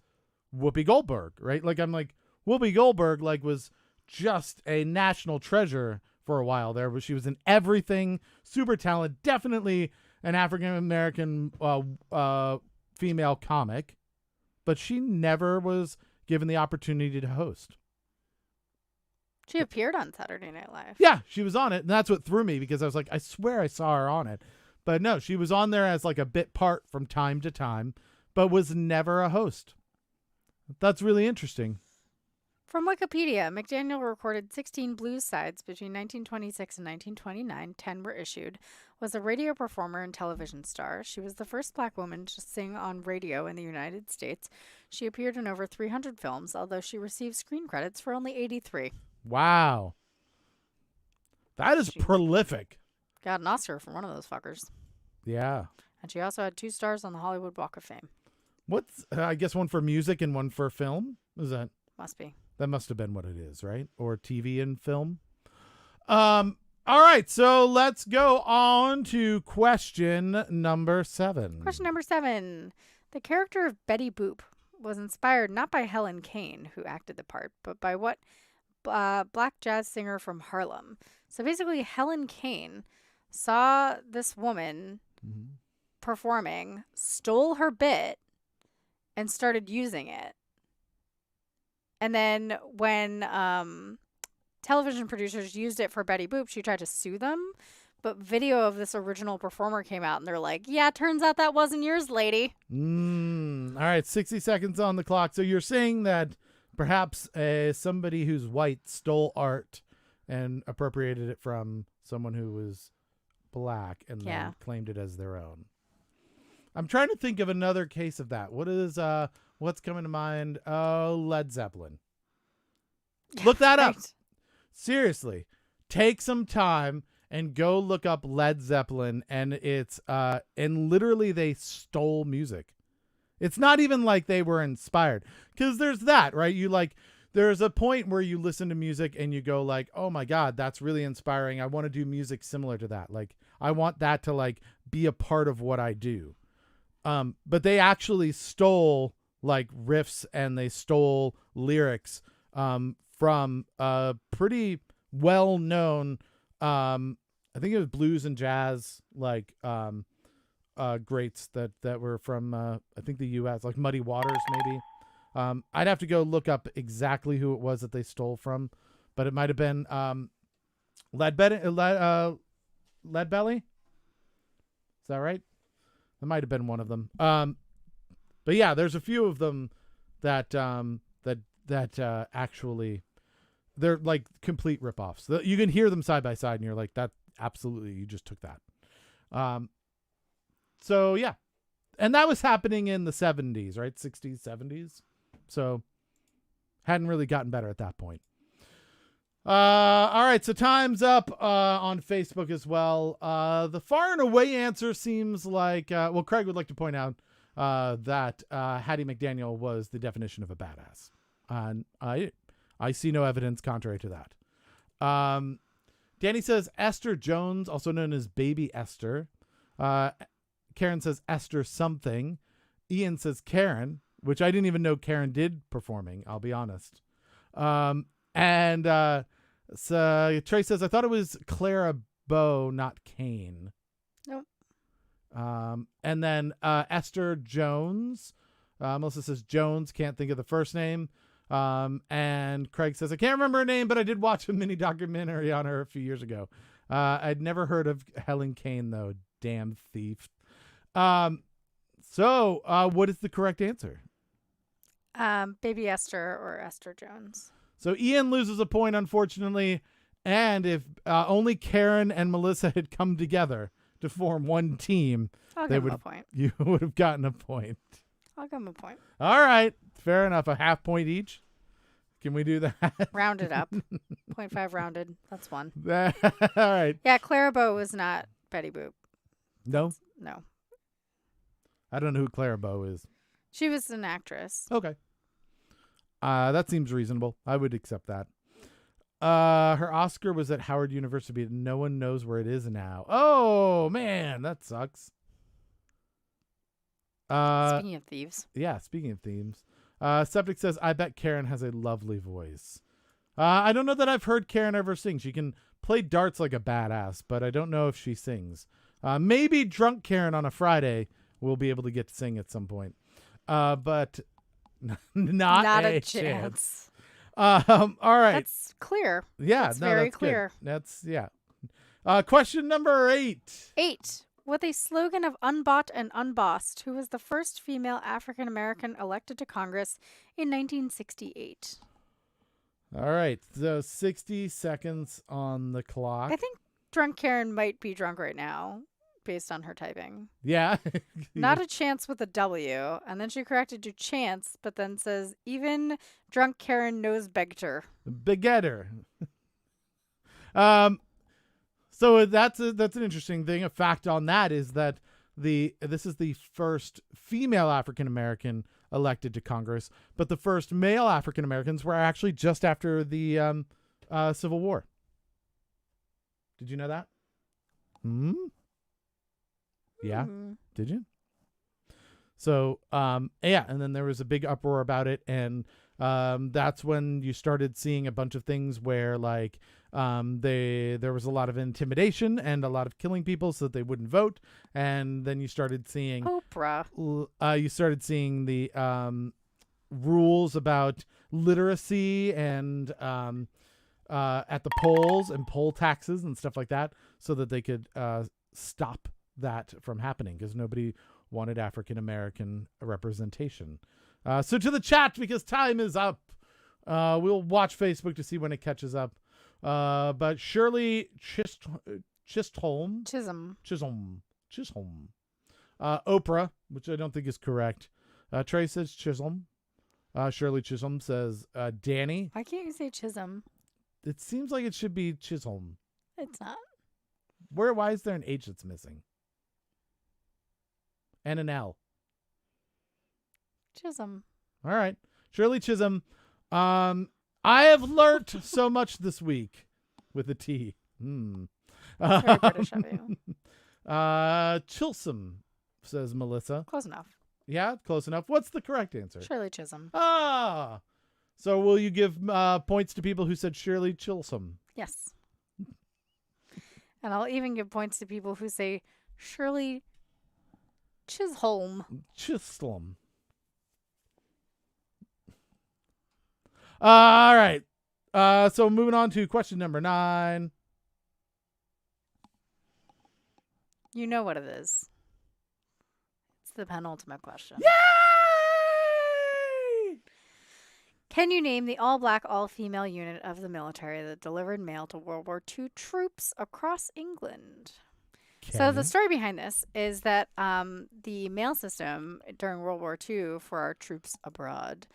Whoopi Goldberg, right? Whoopi Goldberg was just a national treasure for a while there, but she was in everything, super talented, definitely an African-American female comic, but she never was given the opportunity to host. She appeared on Saturday Night Live. Yeah, she was on it, and that's what threw me, because I was like, I swear I saw her on it. But no, she was on there as a bit part from time to time, but was never a host. That's really interesting. From Wikipedia, McDaniel recorded 16 blues sides between 1926 and 1929. 10 were issued. Was a radio performer and television star. She was the first black woman to sing on radio in the United States. She appeared in over 300 films, although she received screen credits for only 83. Wow. That is prolific. Got an Oscar for one of those fuckers. Yeah. And she also had 2 stars on the Hollywood Walk of Fame. What's, I guess one for music and one for film? Is that? Must be. That must have been what it is, right? Or TV and film. All right, so let's go on to question number 7. Question number 7. The character of Betty Boop was inspired not by Helen Kane, who acted the part, but by what black jazz singer from Harlem. So basically, Helen Kane saw this woman performing, stole her bit, and started using it. And then when television producers used it for Betty Boop, she tried to sue them. But video of this original performer came out, and they're like, yeah, turns out that wasn't yours, lady. All right, 60 seconds on the clock. So you're saying that perhaps somebody who's white stole art and appropriated it from someone who was black and then claimed it as their own. I'm trying to think of another case of that. What's coming to mind? Oh, Led Zeppelin. Look that up. Seriously. Take some time and go look up Led Zeppelin, and it's and literally they stole music. It's not even like they were inspired, because there's that, right? There's a point where you listen to music and you go like, oh my God, that's really inspiring. I want to do music similar to that. Like, I want that to like be a part of what I do. But they actually stole like riffs and they stole lyrics from pretty well-known, I think it was blues and jazz, like greats that were from I think the U.S., like Muddy Waters maybe. I'd have to go look up exactly who it was that they stole from, but it might have been Leadbelly. Is that right? That might have been one of them. But yeah, there's a few of them that actually they're like complete ripoffs. You can hear them side by side, and you're like, that absolutely, you just took that. So yeah, and that was happening in the 70s, right? 60s, 70s. So hadn't really gotten better at that point. All right, so time's up on Facebook as well. The far and away answer seems like, well, Craig would like to point out that Hattie McDaniel was the definition of a badass. And I see no evidence contrary to that. Danny says Esther Jones, also known as Baby Esther. Karen says Esther something. Ian says Karen, which I didn't even know Karen did performing, I'll be honest. So Trey says, I thought it was Clara Bow, not Kane. Nope. And then Esther Jones. Melissa says Jones, can't think of the first name. And Craig says, I can't remember her name, but I did watch a mini documentary on her a few years ago. I'd never heard of Helen Kane, though. Damn thief. So what is the correct answer? Baby Esther or Esther Jones. So Ian loses a point, unfortunately. And if only Karen and Melissa had come together to form one team, I'll give him a point. You would have gotten a point. I'll give him a point. All right. Fair enough. A half point each. Can we do that? Round it up. 0.5 rounded. That's one. All right. Yeah, Clara Bow was not Betty Boop. No? No. I don't know who Clara Bow is. She was an actress. Okay. That seems reasonable. I would accept that. Her Oscar was at Howard University. No one knows where it is now. Oh, man. That sucks. Speaking of thieves. Yeah, speaking of themes. Septic says, I bet Karen has a lovely voice. I don't know that I've heard Karen ever sing. She can play darts like a badass, but I don't know if she sings. Maybe drunk Karen on a Friday will be able to get to sing at some point. But not a chance. All right. That's clear. Yeah, that's very that's clear. Good. That's, yeah. Question number 8. 8. With a slogan of unbought and unbossed, who was the first female African-American elected to Congress in 1968? All right. So 60 seconds on the clock. I think drunk Karen might be drunk right now based on her typing. Yeah. Not a chance with a W. And then she corrected to chance, but then says, even drunk Karen knows Begter. Begetter. So that's an interesting thing. A fact on that is that this is the first female African American elected to Congress, but the first male African Americans were actually just after the Civil War. Did you know that? Yeah. Did you? So yeah, and then there was a big uproar about it, and that's when you started seeing a bunch of things where like there was a lot of intimidation and a lot of killing people so that they wouldn't vote, and then you started seeing Oprah. You started seeing the rules about literacy and at the polls and poll taxes and stuff like that, so that they could stop that from happening, because nobody wanted African American representation. So to the chat, because time is up. We'll watch Facebook to see when it catches up. But Shirley Chisholm. Oprah, which I don't think is correct. Trey says Chisholm. Shirley Chisholm says Danny. Why can't you say Chisholm? It seems like it should be Chisholm. It's not. Why is there an H that's missing? And an L. Chisholm. All right. Shirley Chisholm. I have learnt so much this week with a T. Very British of you. Chisholm, says Melissa. Close enough. Yeah, close enough. What's the correct answer? Shirley Chisholm. Ah. So will you give points to people who said Shirley Chisholm? Yes. And I'll even give points to people who say Shirley Chisholm. Chisholm. All right. So moving on to question number 9. You know what it is. It's the penultimate question. Yay! Can you name the all-black, all-female unit of the military that delivered mail to World War II troops across England? So the story behind this is that the mail system during World War II for our troops abroad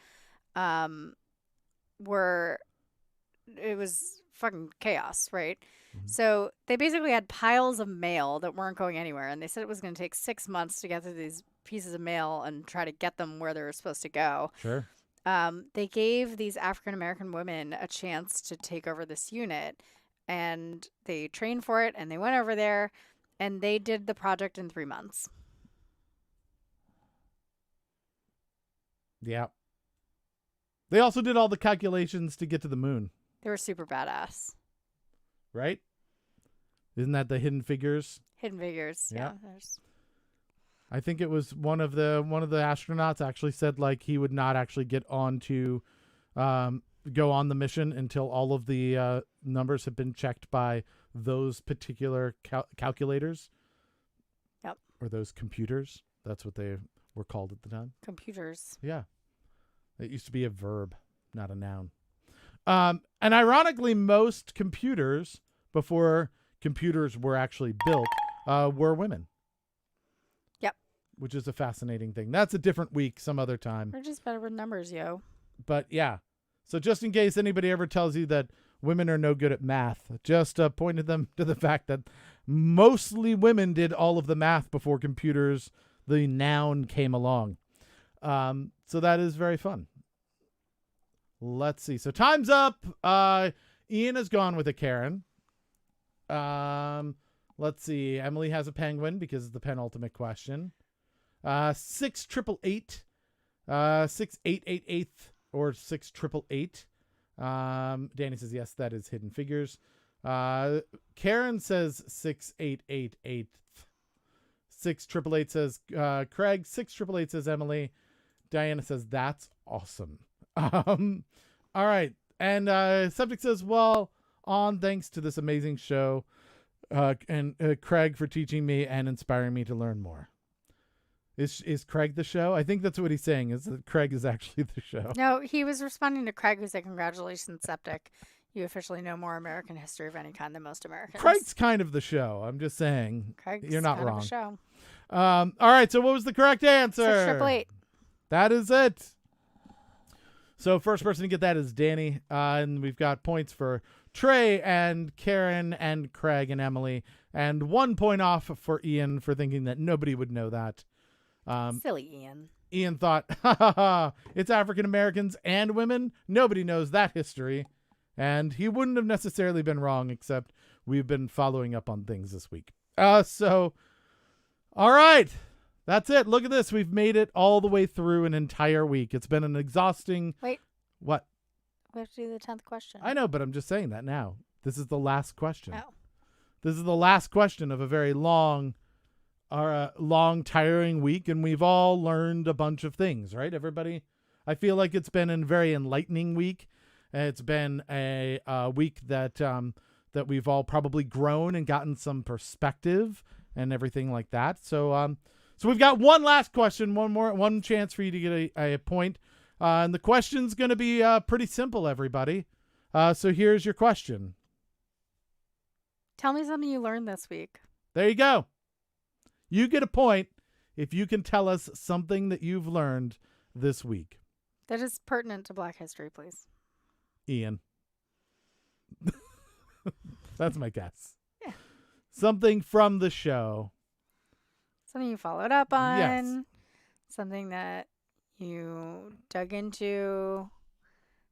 it was fucking chaos, right? Mhm. So they basically had piles of mail that weren't going anywhere, and they said it was going to take 6 months to get through these pieces of mail and try to get them where they were supposed to go. Sure. They gave these African-American women a chance to take over this unit, and they trained for it, and they went over there, and they did the project in 3 months. Yeah. They also did all the calculations to get to the moon, They were super badass. right? Isn't that the Hidden Figures? Hidden Figures. Yeah. There's I think it was one of the astronauts actually said like he would not actually get on to go on the mission until all of the numbers have been checked by those particular calculators. Yep. Or those computers. That's what they were called at the time. computers. Yeah. It used to be a verb, not a noun. And ironically, most computers, before computers were actually built, were women. Yep. Which is a fascinating thing. That's a different week, some other time. We're just better with numbers, yo. But yeah. So just in case anybody ever tells you that women are no good at math, just pointed them to the fact that mostly women did all of the math before computers, the noun, came along. So that is very fun. Let's see. So time's up. Ian has gone with a Karen. Let's see. Emily has a penguin because it's the penultimate question. 6888, 6888, or 6888. Danny says yes, that is Hidden Figures. Karen says 6888. 6888 says Craig. 6888 says Emily. Diana says that's awesome. All right. And subject says, well, thanks to this amazing show, and Craig for teaching me and inspiring me to learn more. Is Craig the show? I think that's what he's saying, is that Craig is actually the show. No, he was responding to Craig, who said, congratulations, Septic. You officially know more American history of any kind than most Americans. Craig's kind of the show. I'm just saying. Craig's you're not kind wrong. Of a show. All right. So what was the correct answer? 6888. That is it. So first person to get that is Danny. And we've got points for Trey and Karen and Craig and Emily. And 1 point off for Ian for thinking that nobody would know that. Silly Ian. Ian thought, ha ha ha, it's African Americans and women. Nobody knows that history. And he wouldn't have necessarily been wrong, except we've been following up on things this week. So, all right. That's it. Look at this. We've made it all the way through an entire week. It's been an exhausting... Wait. What? We have to do the 10th question. I know, but I'm just saying that now. This is the last question. Oh. This is the last question of a very long, tiring week, and we've all learned a bunch of things, right, everybody? I feel like it's been a very enlightening week. It's been a week that that we've all probably grown and gotten some perspective and everything like that. So so we've got one last question, one chance for you to get a point. And the question's going to be pretty simple, everybody. So here's your question. Tell me something you learned this week. There you go. You get a point if you can tell us something that you've learned this week. That is pertinent to Black history, please. Ian. That's my guess. Yeah. Something from the show. Something you followed up on. Yes. Something that you dug into,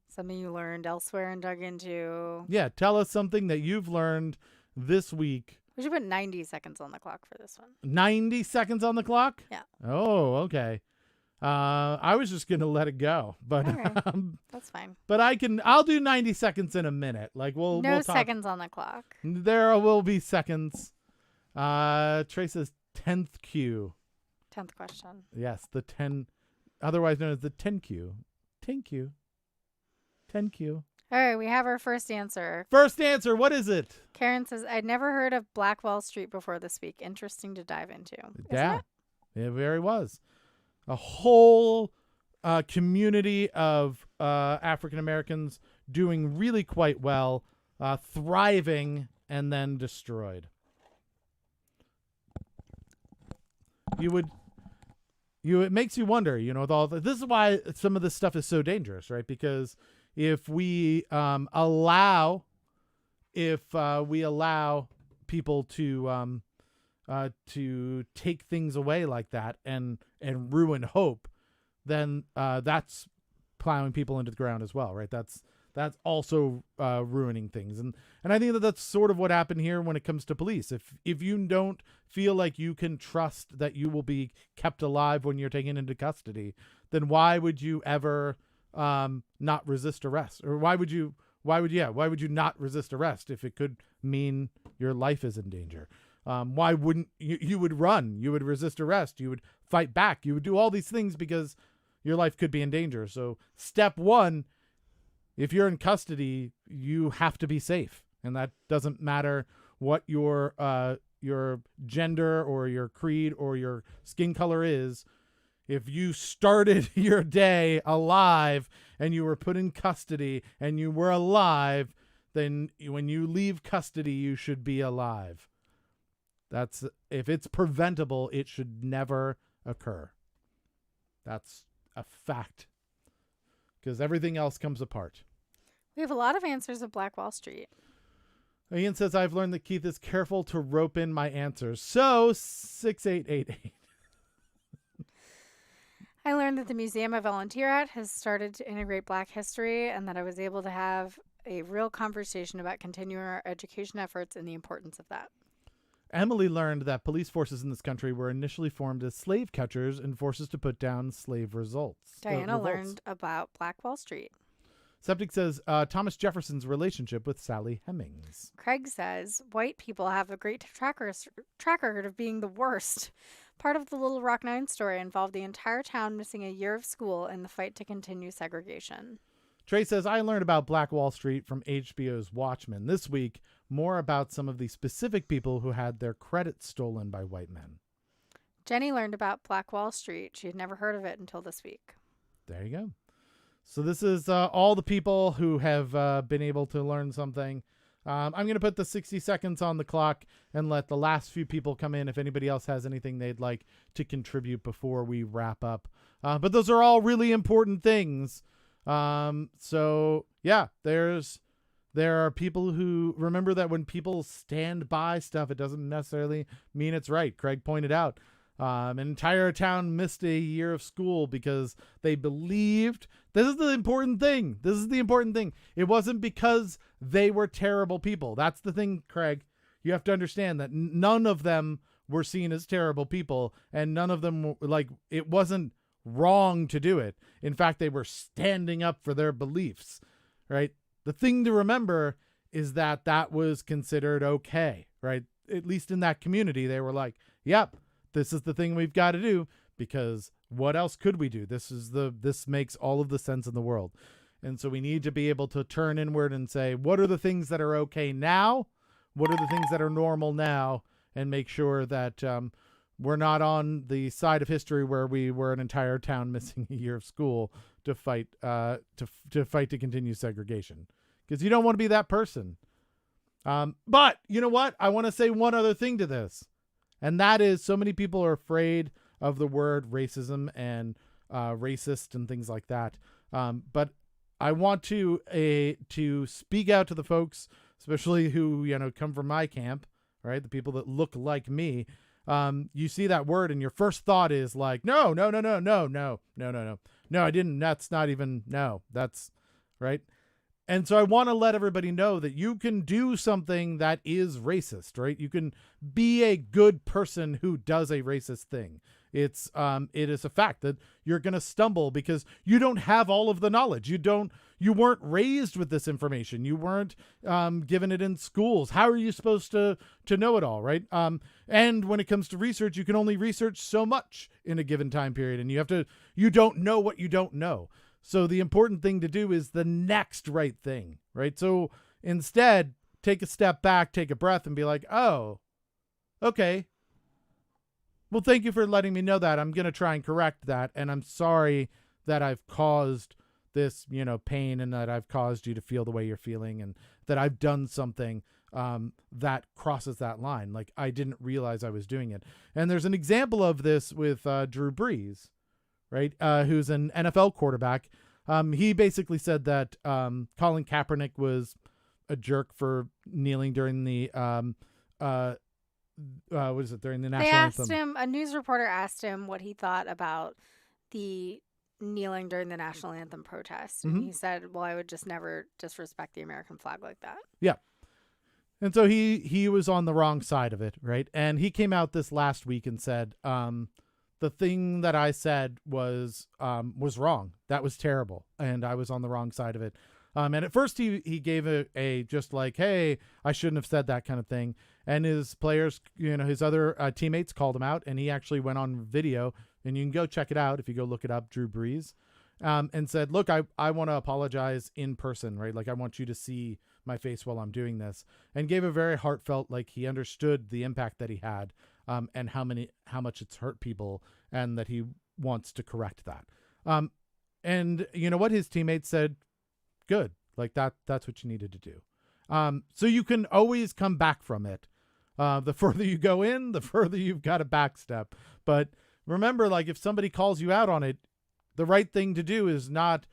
something you learned elsewhere and dug into. Yeah, tell us something that you've learned this week. We should put 90 seconds on the clock for this one. 90 seconds on the clock? Yeah. Oh, okay. I was just going to let it go, but All right. That's fine. but I'll do 90 seconds in a minute. Like we'll talk. Seconds on the clock. There will be seconds. Trey says 10th Q. 10th question. Yes, the 10, otherwise known as the 10Q. 10Q. 10Q. All right, we have our first answer. First answer, what is it? Karen says, I'd never heard of Black Wall Street before this week. Interesting to dive into. Yeah, it very was. A whole community of African Americans doing really quite well, thriving, and then destroyed. It makes you wonder, with all this is why some of this stuff is so dangerous, right? Because if we allow people to take things away like that and ruin hope, then that's plowing people into the ground as well, right? That's also ruining things, and I think that's sort of what happened here when it comes to police. If you don't feel like you can trust that you will be kept alive when you're taken into custody, then why would you ever not resist arrest? Or why would you not resist arrest if it could mean your life is in danger? Why wouldn't you would run, you would resist arrest, you would fight back, you would do all these things because your life could be in danger. So step one, if you're in custody, you have to be safe. And that doesn't matter what your gender or your creed or your skin color is. If you started your day alive and you were put in custody and you were alive, then when you leave custody, you should be alive. If it's preventable, it should never occur. That's a fact. Because everything else comes apart. We have a lot of answers of Black Wall Street. Ian says, I've learned that Keith is careful to rope in my answers. So, 6888. I learned that the museum I volunteer at has started to integrate Black history, and that I was able to have a real conversation about continuing our education efforts and the importance of that. Emily learned that police forces in this country were initially formed as slave catchers and forces to put down slave revolts. Diana learned about Black Wall Street. Septic says Thomas Jefferson's relationship with Sally Hemings. Craig says white people have a great track record of being the worst. Part of the Little Rock Nine story involved the entire town missing a year of school in the fight to continue segregation. Trey says, I learned about Black Wall Street from HBO's Watchmen. This week, more about some of the specific people who had their credit stolen by white men. Jenny learned about Black Wall Street. She had never heard of it until this week. There you go. So this is all the people who have been able to learn something. I'm going to put the 60 seconds on the clock and let the last few people come in if anybody else has anything they'd like to contribute before we wrap up. But those are all really important things. So yeah, there are people who remember that when people stand by stuff, it doesn't necessarily mean it's right. Craig pointed out, an entire town missed a year of school because they believed this is the important thing. It wasn't because they were terrible people. That's the thing, Craig. You have to understand that none of them were seen as terrible people, and none of them it wasn't wrong to do it. In fact, they were standing up for their beliefs, right? The thing to remember is that was considered okay, right? At least in that community, they were like, yep, this is the thing we've got to do because what else could we do? This makes all of the sense in the world. And so we need to be able to turn inward and say, what are the things that are okay now? What are the things that are normal now? And make sure that, we're not on the side of history where we were an entire town missing a year of school to fight to continue segregation, because you don't want to be that person. But you know what? I want to say one other thing to this, and that is so many people are afraid of the word racism and racist and things like that. But I want to speak out to the folks, especially who come from my camp, right? The people that look like me. you see that word and your first thought is like, no, no, no, no, no, no, no, no, no, no, I didn't. That's not even, no, that's right. And so I want to let everybody know that you can do something that is racist, right? You can be a good person who does a racist thing. It is a fact that you're going to stumble because you don't have all of the knowledge. You weren't raised with this information. You weren't given it in schools. How are you supposed to know it all, right? And when it comes to research, you can only research so much in a given time period, and you don't know what you don't know. So the important thing to do is the next right thing, right? So instead, take a step back, take a breath, and be like, oh, okay. Well, thank you for letting me know that. I'm going to try and correct that. And I'm sorry that I've caused this, pain, and that I've caused you to feel the way you're feeling, and that I've done something that crosses that line. Like, I didn't realize I was doing it. And there's an example of this with Drew Brees, right? Who's an NFL quarterback. He basically said that Colin Kaepernick was a jerk for kneeling during the during the national anthem. A news reporter asked him what he thought about the kneeling during the national anthem protest. And he said, well, I would just never disrespect the American flag like that. Yeah. And so he was on the wrong side of it, right? And he came out this last week and said, the thing that I said was wrong. That was terrible, and I was on the wrong side of it. And at first he gave a just like, hey, I shouldn't have said that kind of thing. And his players, his other teammates called him out, and he actually went on video, and you can go check it out if you go look it up, Drew Brees, and said, look, I want to apologize in person, right? Like, I want you to see my face while I'm doing this, and gave a very heartfelt, like, he understood the impact that he had. And how much it's hurt people, and that he wants to correct that. And you know what? His teammates said, good, like that's what you needed to do. So you can always come back from it. The further you go in, the further you've got to backstep. But remember, like, if somebody calls you out on it, the right thing to do is not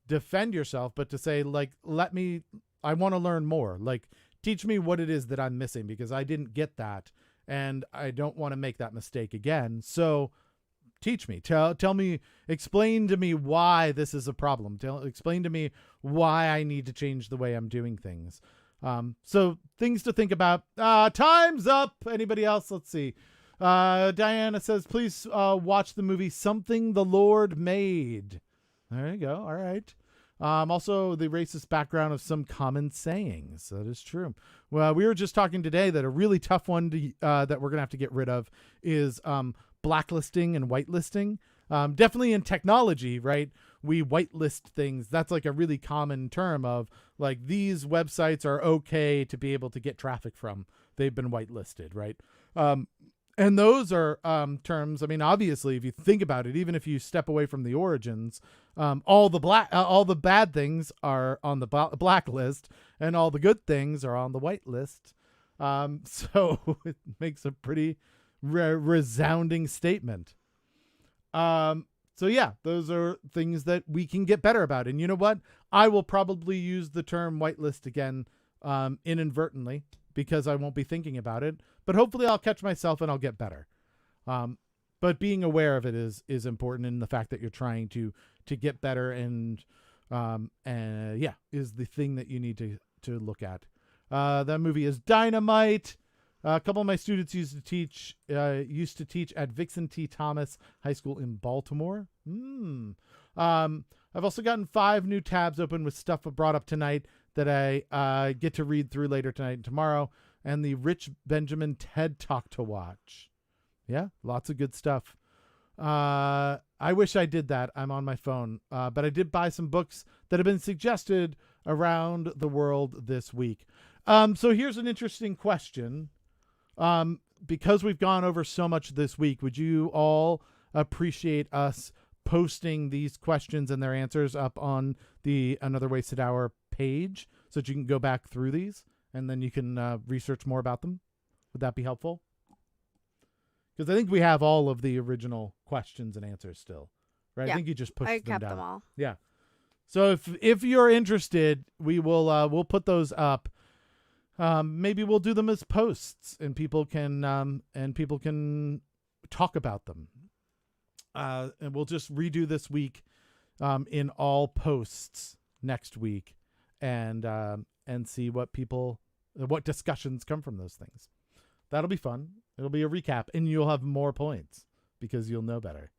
defend yourself, but to say, like, I want to learn more. Like, teach me what it is that I'm missing, because I didn't get that. And I don't want to make that mistake again. So teach me, tell me, explain to me why this is a problem. Explain to me why I need to change the way I'm doing things. So things to think about. Time's up. Anybody else? Let's see. Diana says, please watch the movie Something the Lord Made. There you go. All right. Also, the racist background of some common sayings. That is true. Well, we were just talking today that a really tough one that we're going to have to get rid of is blacklisting and whitelisting. Definitely in technology, right? We whitelist things. That's like a really common term of, like, these websites are okay to be able to get traffic from. They've been whitelisted, right? And those are terms. I mean, obviously, if you think about it, even if you step away from the origins, all the bad things are on the blacklist, and all the good things are on the whitelist. So it makes a pretty resounding statement. So yeah, those are things that we can get better about. And you know what? I will probably use the term whitelist again, inadvertently, because I won't be thinking about it. But hopefully I'll catch myself and I'll get better. But being aware of it is important, in the fact that you're trying to get better, and is the thing that you need to look at. That movie is dynamite. A couple of my students used to teach at Vixen T. Thomas High School in Baltimore. I've also gotten 5 new tabs open with stuff brought up tonight that I get to read through later tonight and tomorrow, and the Rich Benjamin TED Talk to watch. Yeah, lots of good stuff. I wish I did that. I'm on my phone. But I did buy some books that have been suggested around the world this week. So here's an interesting question. Because we've gone over so much this week, would you all appreciate us posting these questions and their answers up on the Another Wasted Hour page, so that you can go back through these and then you can research more about them? Would that be helpful? Because I think we have all of the original questions and answers still, right? Yeah. I think you just pushed them down. I kept them all. Yeah. So if you're interested, we will we'll put those up. maybe we'll do them as posts, and people can talk about them. And we'll just redo this week in all posts next week, and see what discussions come from those things. That'll be fun. It'll be a recap, and you'll have more points because you'll know better.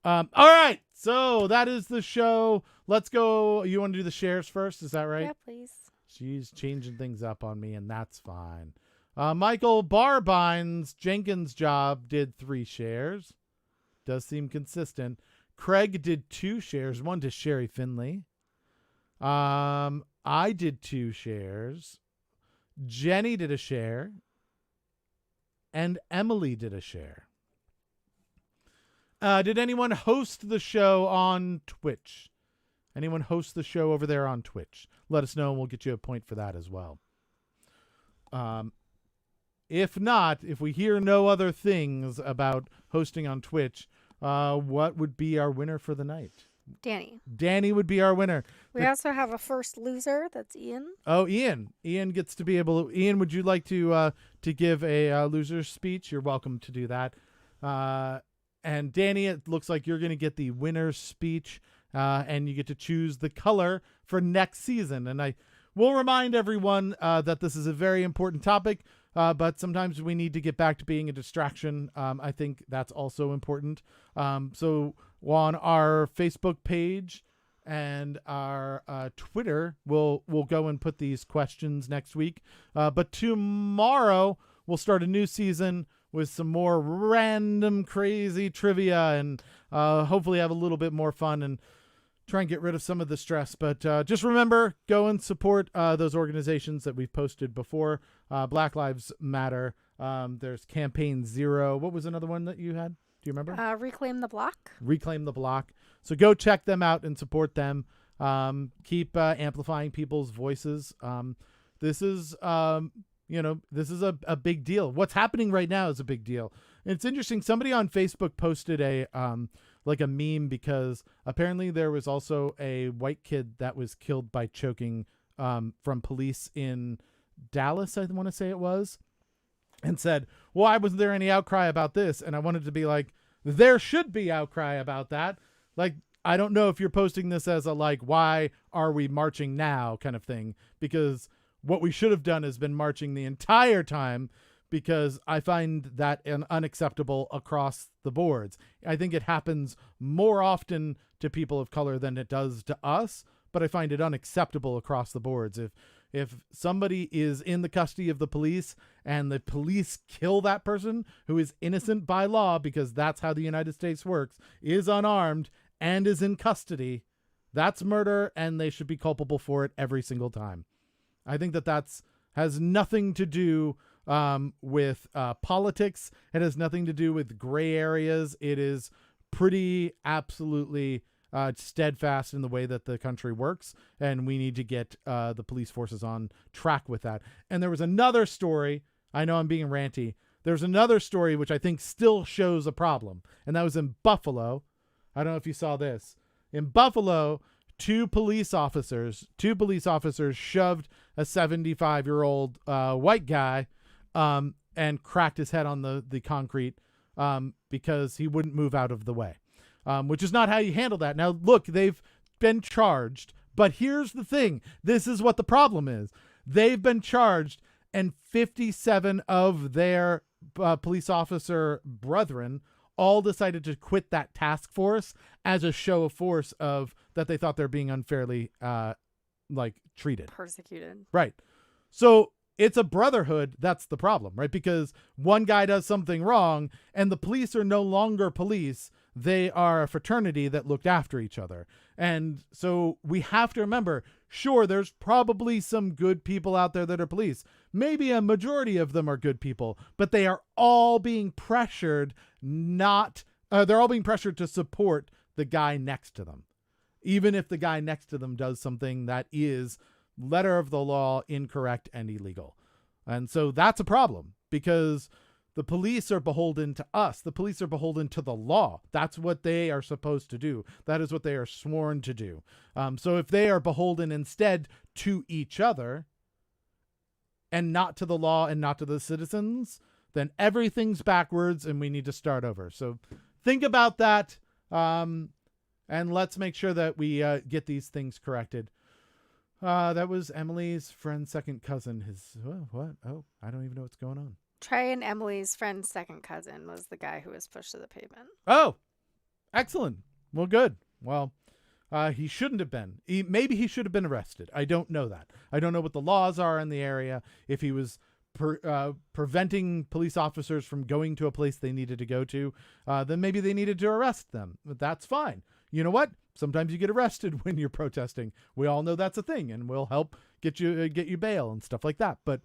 All right, so that is the show. Let's go. You want to do the shares first? Is that right? Yeah, please. She's changing things up on me, and that's fine. Michael Barbine's Jenkins job did 3 shares. Does seem consistent. Craig did 2 shares, one to Sherry Finley. I did 2 shares. Jenny did a share. And Emily did a share. Did anyone host the show on Twitch? Anyone host the show over there on Twitch? Let us know, and we'll get you a point for that as well. If not, if we hear no other things about hosting on Twitch, what would be our winner for the night? Danny would be our winner. We also have a first loser. That's Ian. Oh, Ian. Ian gets to be able to... Ian, would you like to give a loser speech? You're welcome to do that. And Danny, it looks like you're going to get the winner's speech, and you get to choose the color for next season. And I will remind everyone that this is a very important topic, but sometimes we need to get back to being a distraction. I think that's also important. So on our Facebook page and our Twitter, we'll go and put these questions next week. But tomorrow we'll start a new season with some more random crazy trivia, and hopefully have a little bit more fun and try and get rid of some of the stress. But just remember, go and support those organizations that we've posted before. Black Lives Matter. There's Campaign Zero. What was another one that you had? Do you remember? Reclaim the Block. Reclaim the Block. So go check them out and support them. Keep amplifying people's voices. This is... this is a big deal. What's happening right now is a big deal. And it's interesting. Somebody on Facebook posted a meme because apparently there was also a white kid that was killed by choking from police in Dallas, I want to say it was, and said, why wasn't there any outcry about this? And I wanted to be like, there should be outcry about that. Like, I don't know if you're posting this as a why are we marching now kind of thing, because what we should have done has been marching the entire time, because I find that unacceptable across the boards. I think it happens more often to people of color than it does to us, but I find it unacceptable across the boards. If somebody is in the custody of the police and the police kill that person who is innocent by law, because that's how the United States works, is unarmed and is in custody, that's murder, and they should be culpable for it every single time. I think that has nothing to do with politics. It has nothing to do with gray areas. It is pretty absolutely steadfast in the way that the country works, and we need to get the police forces on track with that. And there was another story. I know I'm being ranty. There's another story which I think still shows a problem, and that was in Buffalo. I don't know if you saw this. In Buffalo, two police officers shoved a 75-year-old white guy and cracked his head on the concrete because he wouldn't move out of the way, which is not how you handle that. Now, look, they've been charged, but here's the thing. This is what the problem is. They've been charged, and 57 of their police officer brethren all decided to quit that task force as a show of force of that they thought they're being unfairly treated. Persecuted. Right. So it's a brotherhood. That's the problem, right? Because one guy does something wrong and the police are no longer police. They are a fraternity that looked after each other. And so we have to remember, sure, there's probably some good people out there that are police. Maybe a majority of them are good people, but they are all being pressured they're all being pressured to support the guy next to them. Even if the guy next to them does something that is letter of the law, incorrect, and illegal. And so that's a problem, because the police are beholden to us. The police are beholden to the law. That's what they are supposed to do. That is what they are sworn to do. So if they are beholden instead to each other, and not to the law and not to the citizens, then everything's backwards and we need to start over. So think about that. And let's make sure that we get these things corrected. That was Emily's friend's second cousin. What? Oh, I don't even know what's going on. Trey and Emily's friend's second cousin was the guy who was pushed to the pavement. Oh, excellent. Well, good. Well, he shouldn't have been. Maybe he should have been arrested. I don't know that. I don't know what the laws are in the area. If he was preventing police officers from going to a place they needed to go to, then maybe they needed to arrest them. But that's fine. You know what? Sometimes you get arrested when you're protesting. We all know that's a thing, and we'll help get you bail and stuff like that. But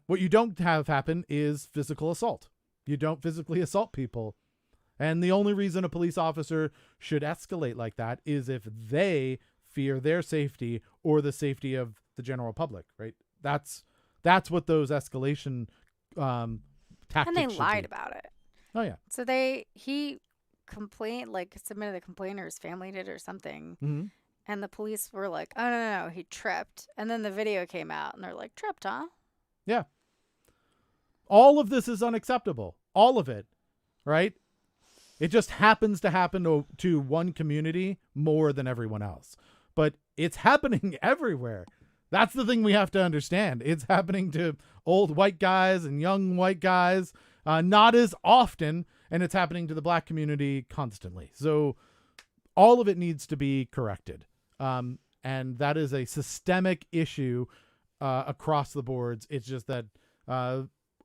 what you don't have happen is physical assault. You don't physically assault people. And the only reason a police officer should escalate like that is if they fear their safety or the safety of the general public, right? That's what those escalation tactics And they should lied be. about it. Oh yeah. So he submitted a complaint, or his family did, or something. Mm-hmm. And the police were like, oh, no, he tripped. And then the video came out, and they're like, tripped, huh? Yeah. All of this is unacceptable. All of it, right? It just happens to happen to one community more than everyone else. But it's happening everywhere. That's the thing we have to understand. It's happening to old white guys and young white guys, not as often, and it's happening to the black community constantly. So all of it needs to be corrected. And that is a systemic issue across the boards. It's just that,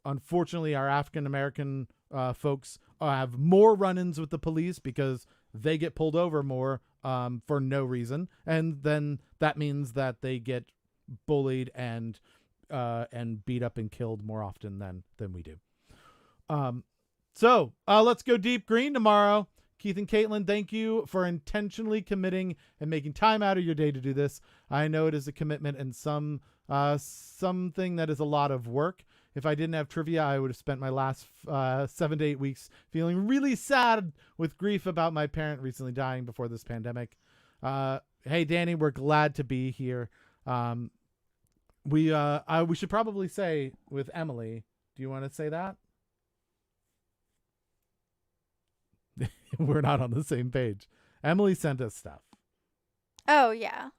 unfortunately, our African-American folks have more run-ins with the police because they get pulled over more for no reason. And then that means that they get bullied and beat up and killed more often than we do. So let's go deep green tomorrow. Keith and Caitlin, thank you for intentionally committing and making time out of your day to do this. I know it is a commitment and something that is a lot of work. If I didn't have trivia, I would have spent my last 7 to 8 weeks feeling really sad with grief about my parent recently dying before this pandemic. Hey, Danny, we're glad to be here. We should probably say with Emily, do you want to say that? We're not on the same page. Emily sent us stuff. Oh, yeah.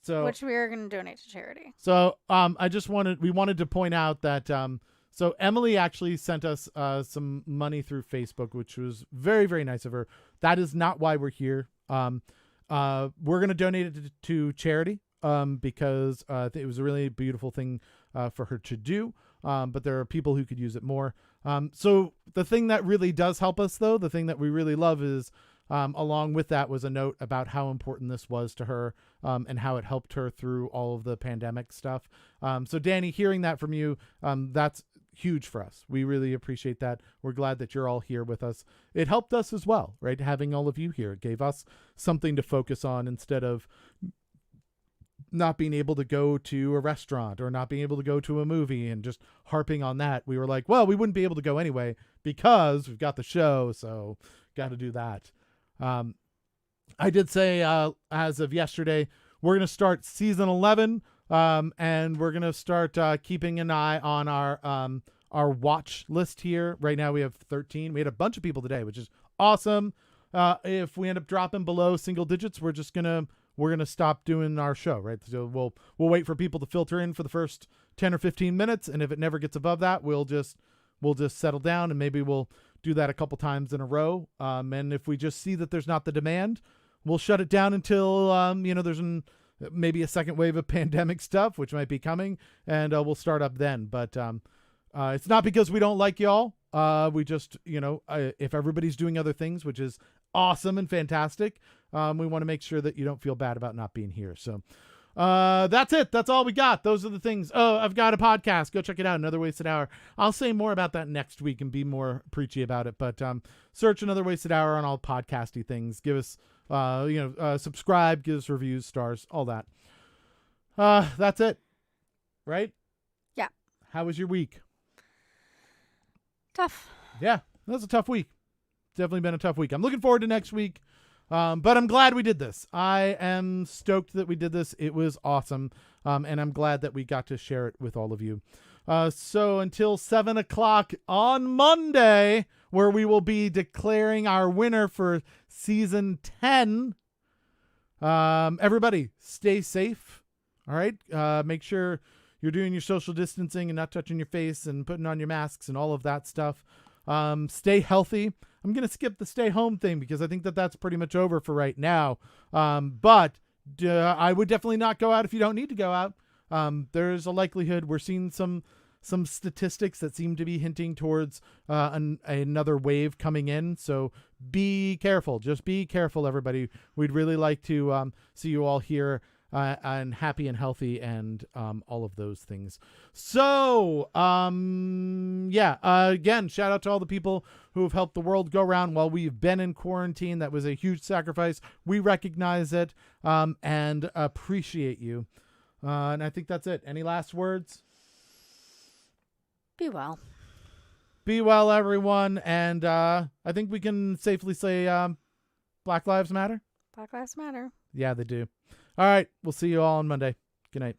So, which we are going to donate to charity. So we wanted to point out that so Emily actually sent us some money through Facebook, which was very, very nice of her. That is not why we're here. We're going to donate it to charity because it was a really beautiful thing for her to do. But there are people who could use it more. So the thing that really does help us, though, the thing that we really love is along with that was a note about how important this was to her and how it helped her through all of the pandemic stuff. So Danny, hearing that from you, that's huge for us. We really appreciate that. We're glad that you're all here with us. It helped us as well, right? Having all of you here, it gave us something to focus on instead of not being able to go to a restaurant or not being able to go to a movie and just harping on that. We were like, well, we wouldn't be able to go anyway because we've got the show. So got to do that. I did say, as of yesterday, we're going to start season 11. And we're going to start, keeping an eye on our watch list here. Right now we have 13. We had a bunch of people today, which is awesome. If we end up dropping below single digits, we're going to stop doing our show, right? So we'll wait for people to filter in for the first 10 or 15 minutes. And if it never gets above that, we'll just settle down and maybe we'll do that a couple times in a row. And if we just see that there's not the demand, we'll shut it down until, there's maybe a second wave of pandemic stuff, which might be coming, and we'll start up then. But it's not because we don't like y'all. We just, if everybody's doing other things, which is awesome and fantastic, we want to make sure that you don't feel bad about not being here. So that's it. That's all we got. Those are the things. Oh, I've got a podcast. Go check it out. Another Wasted Hour. I'll say more about that next week and be more preachy about it. But search Another Wasted Hour on all podcasty things. Give us, subscribe, give us reviews, stars, all that. That's it. Right? Yeah. How was your week? Tough. Yeah, that was a tough week. Definitely been a tough week. I'm looking forward to next week. But I'm glad we did this. I am stoked that we did this. It was awesome. And I'm glad that we got to share it with all of you. So until 7 o'clock on Monday, where we will be declaring our winner for season 10. Everybody, stay safe. All right. Make sure you're doing your social distancing and not touching your face and putting on your masks and all of that stuff. Stay healthy. I'm going to skip the stay home thing because I think that that's pretty much over for right now. But I would definitely not go out if you don't need to go out. There's a likelihood we're seeing some statistics that seem to be hinting towards another wave coming in. So be careful. Just be careful, everybody. We'd really like to see you all here and happy and healthy and all of those things. So, again, shout out to all the people who have helped the world go round while we've been in quarantine. That was a huge sacrifice. We recognize it and appreciate you. And I think that's it. Any last words? Be well. Be well, everyone. And I think we can safely say Black Lives Matter. Black Lives Matter. Yeah, they do. All right. We'll see you all on Monday. Good night.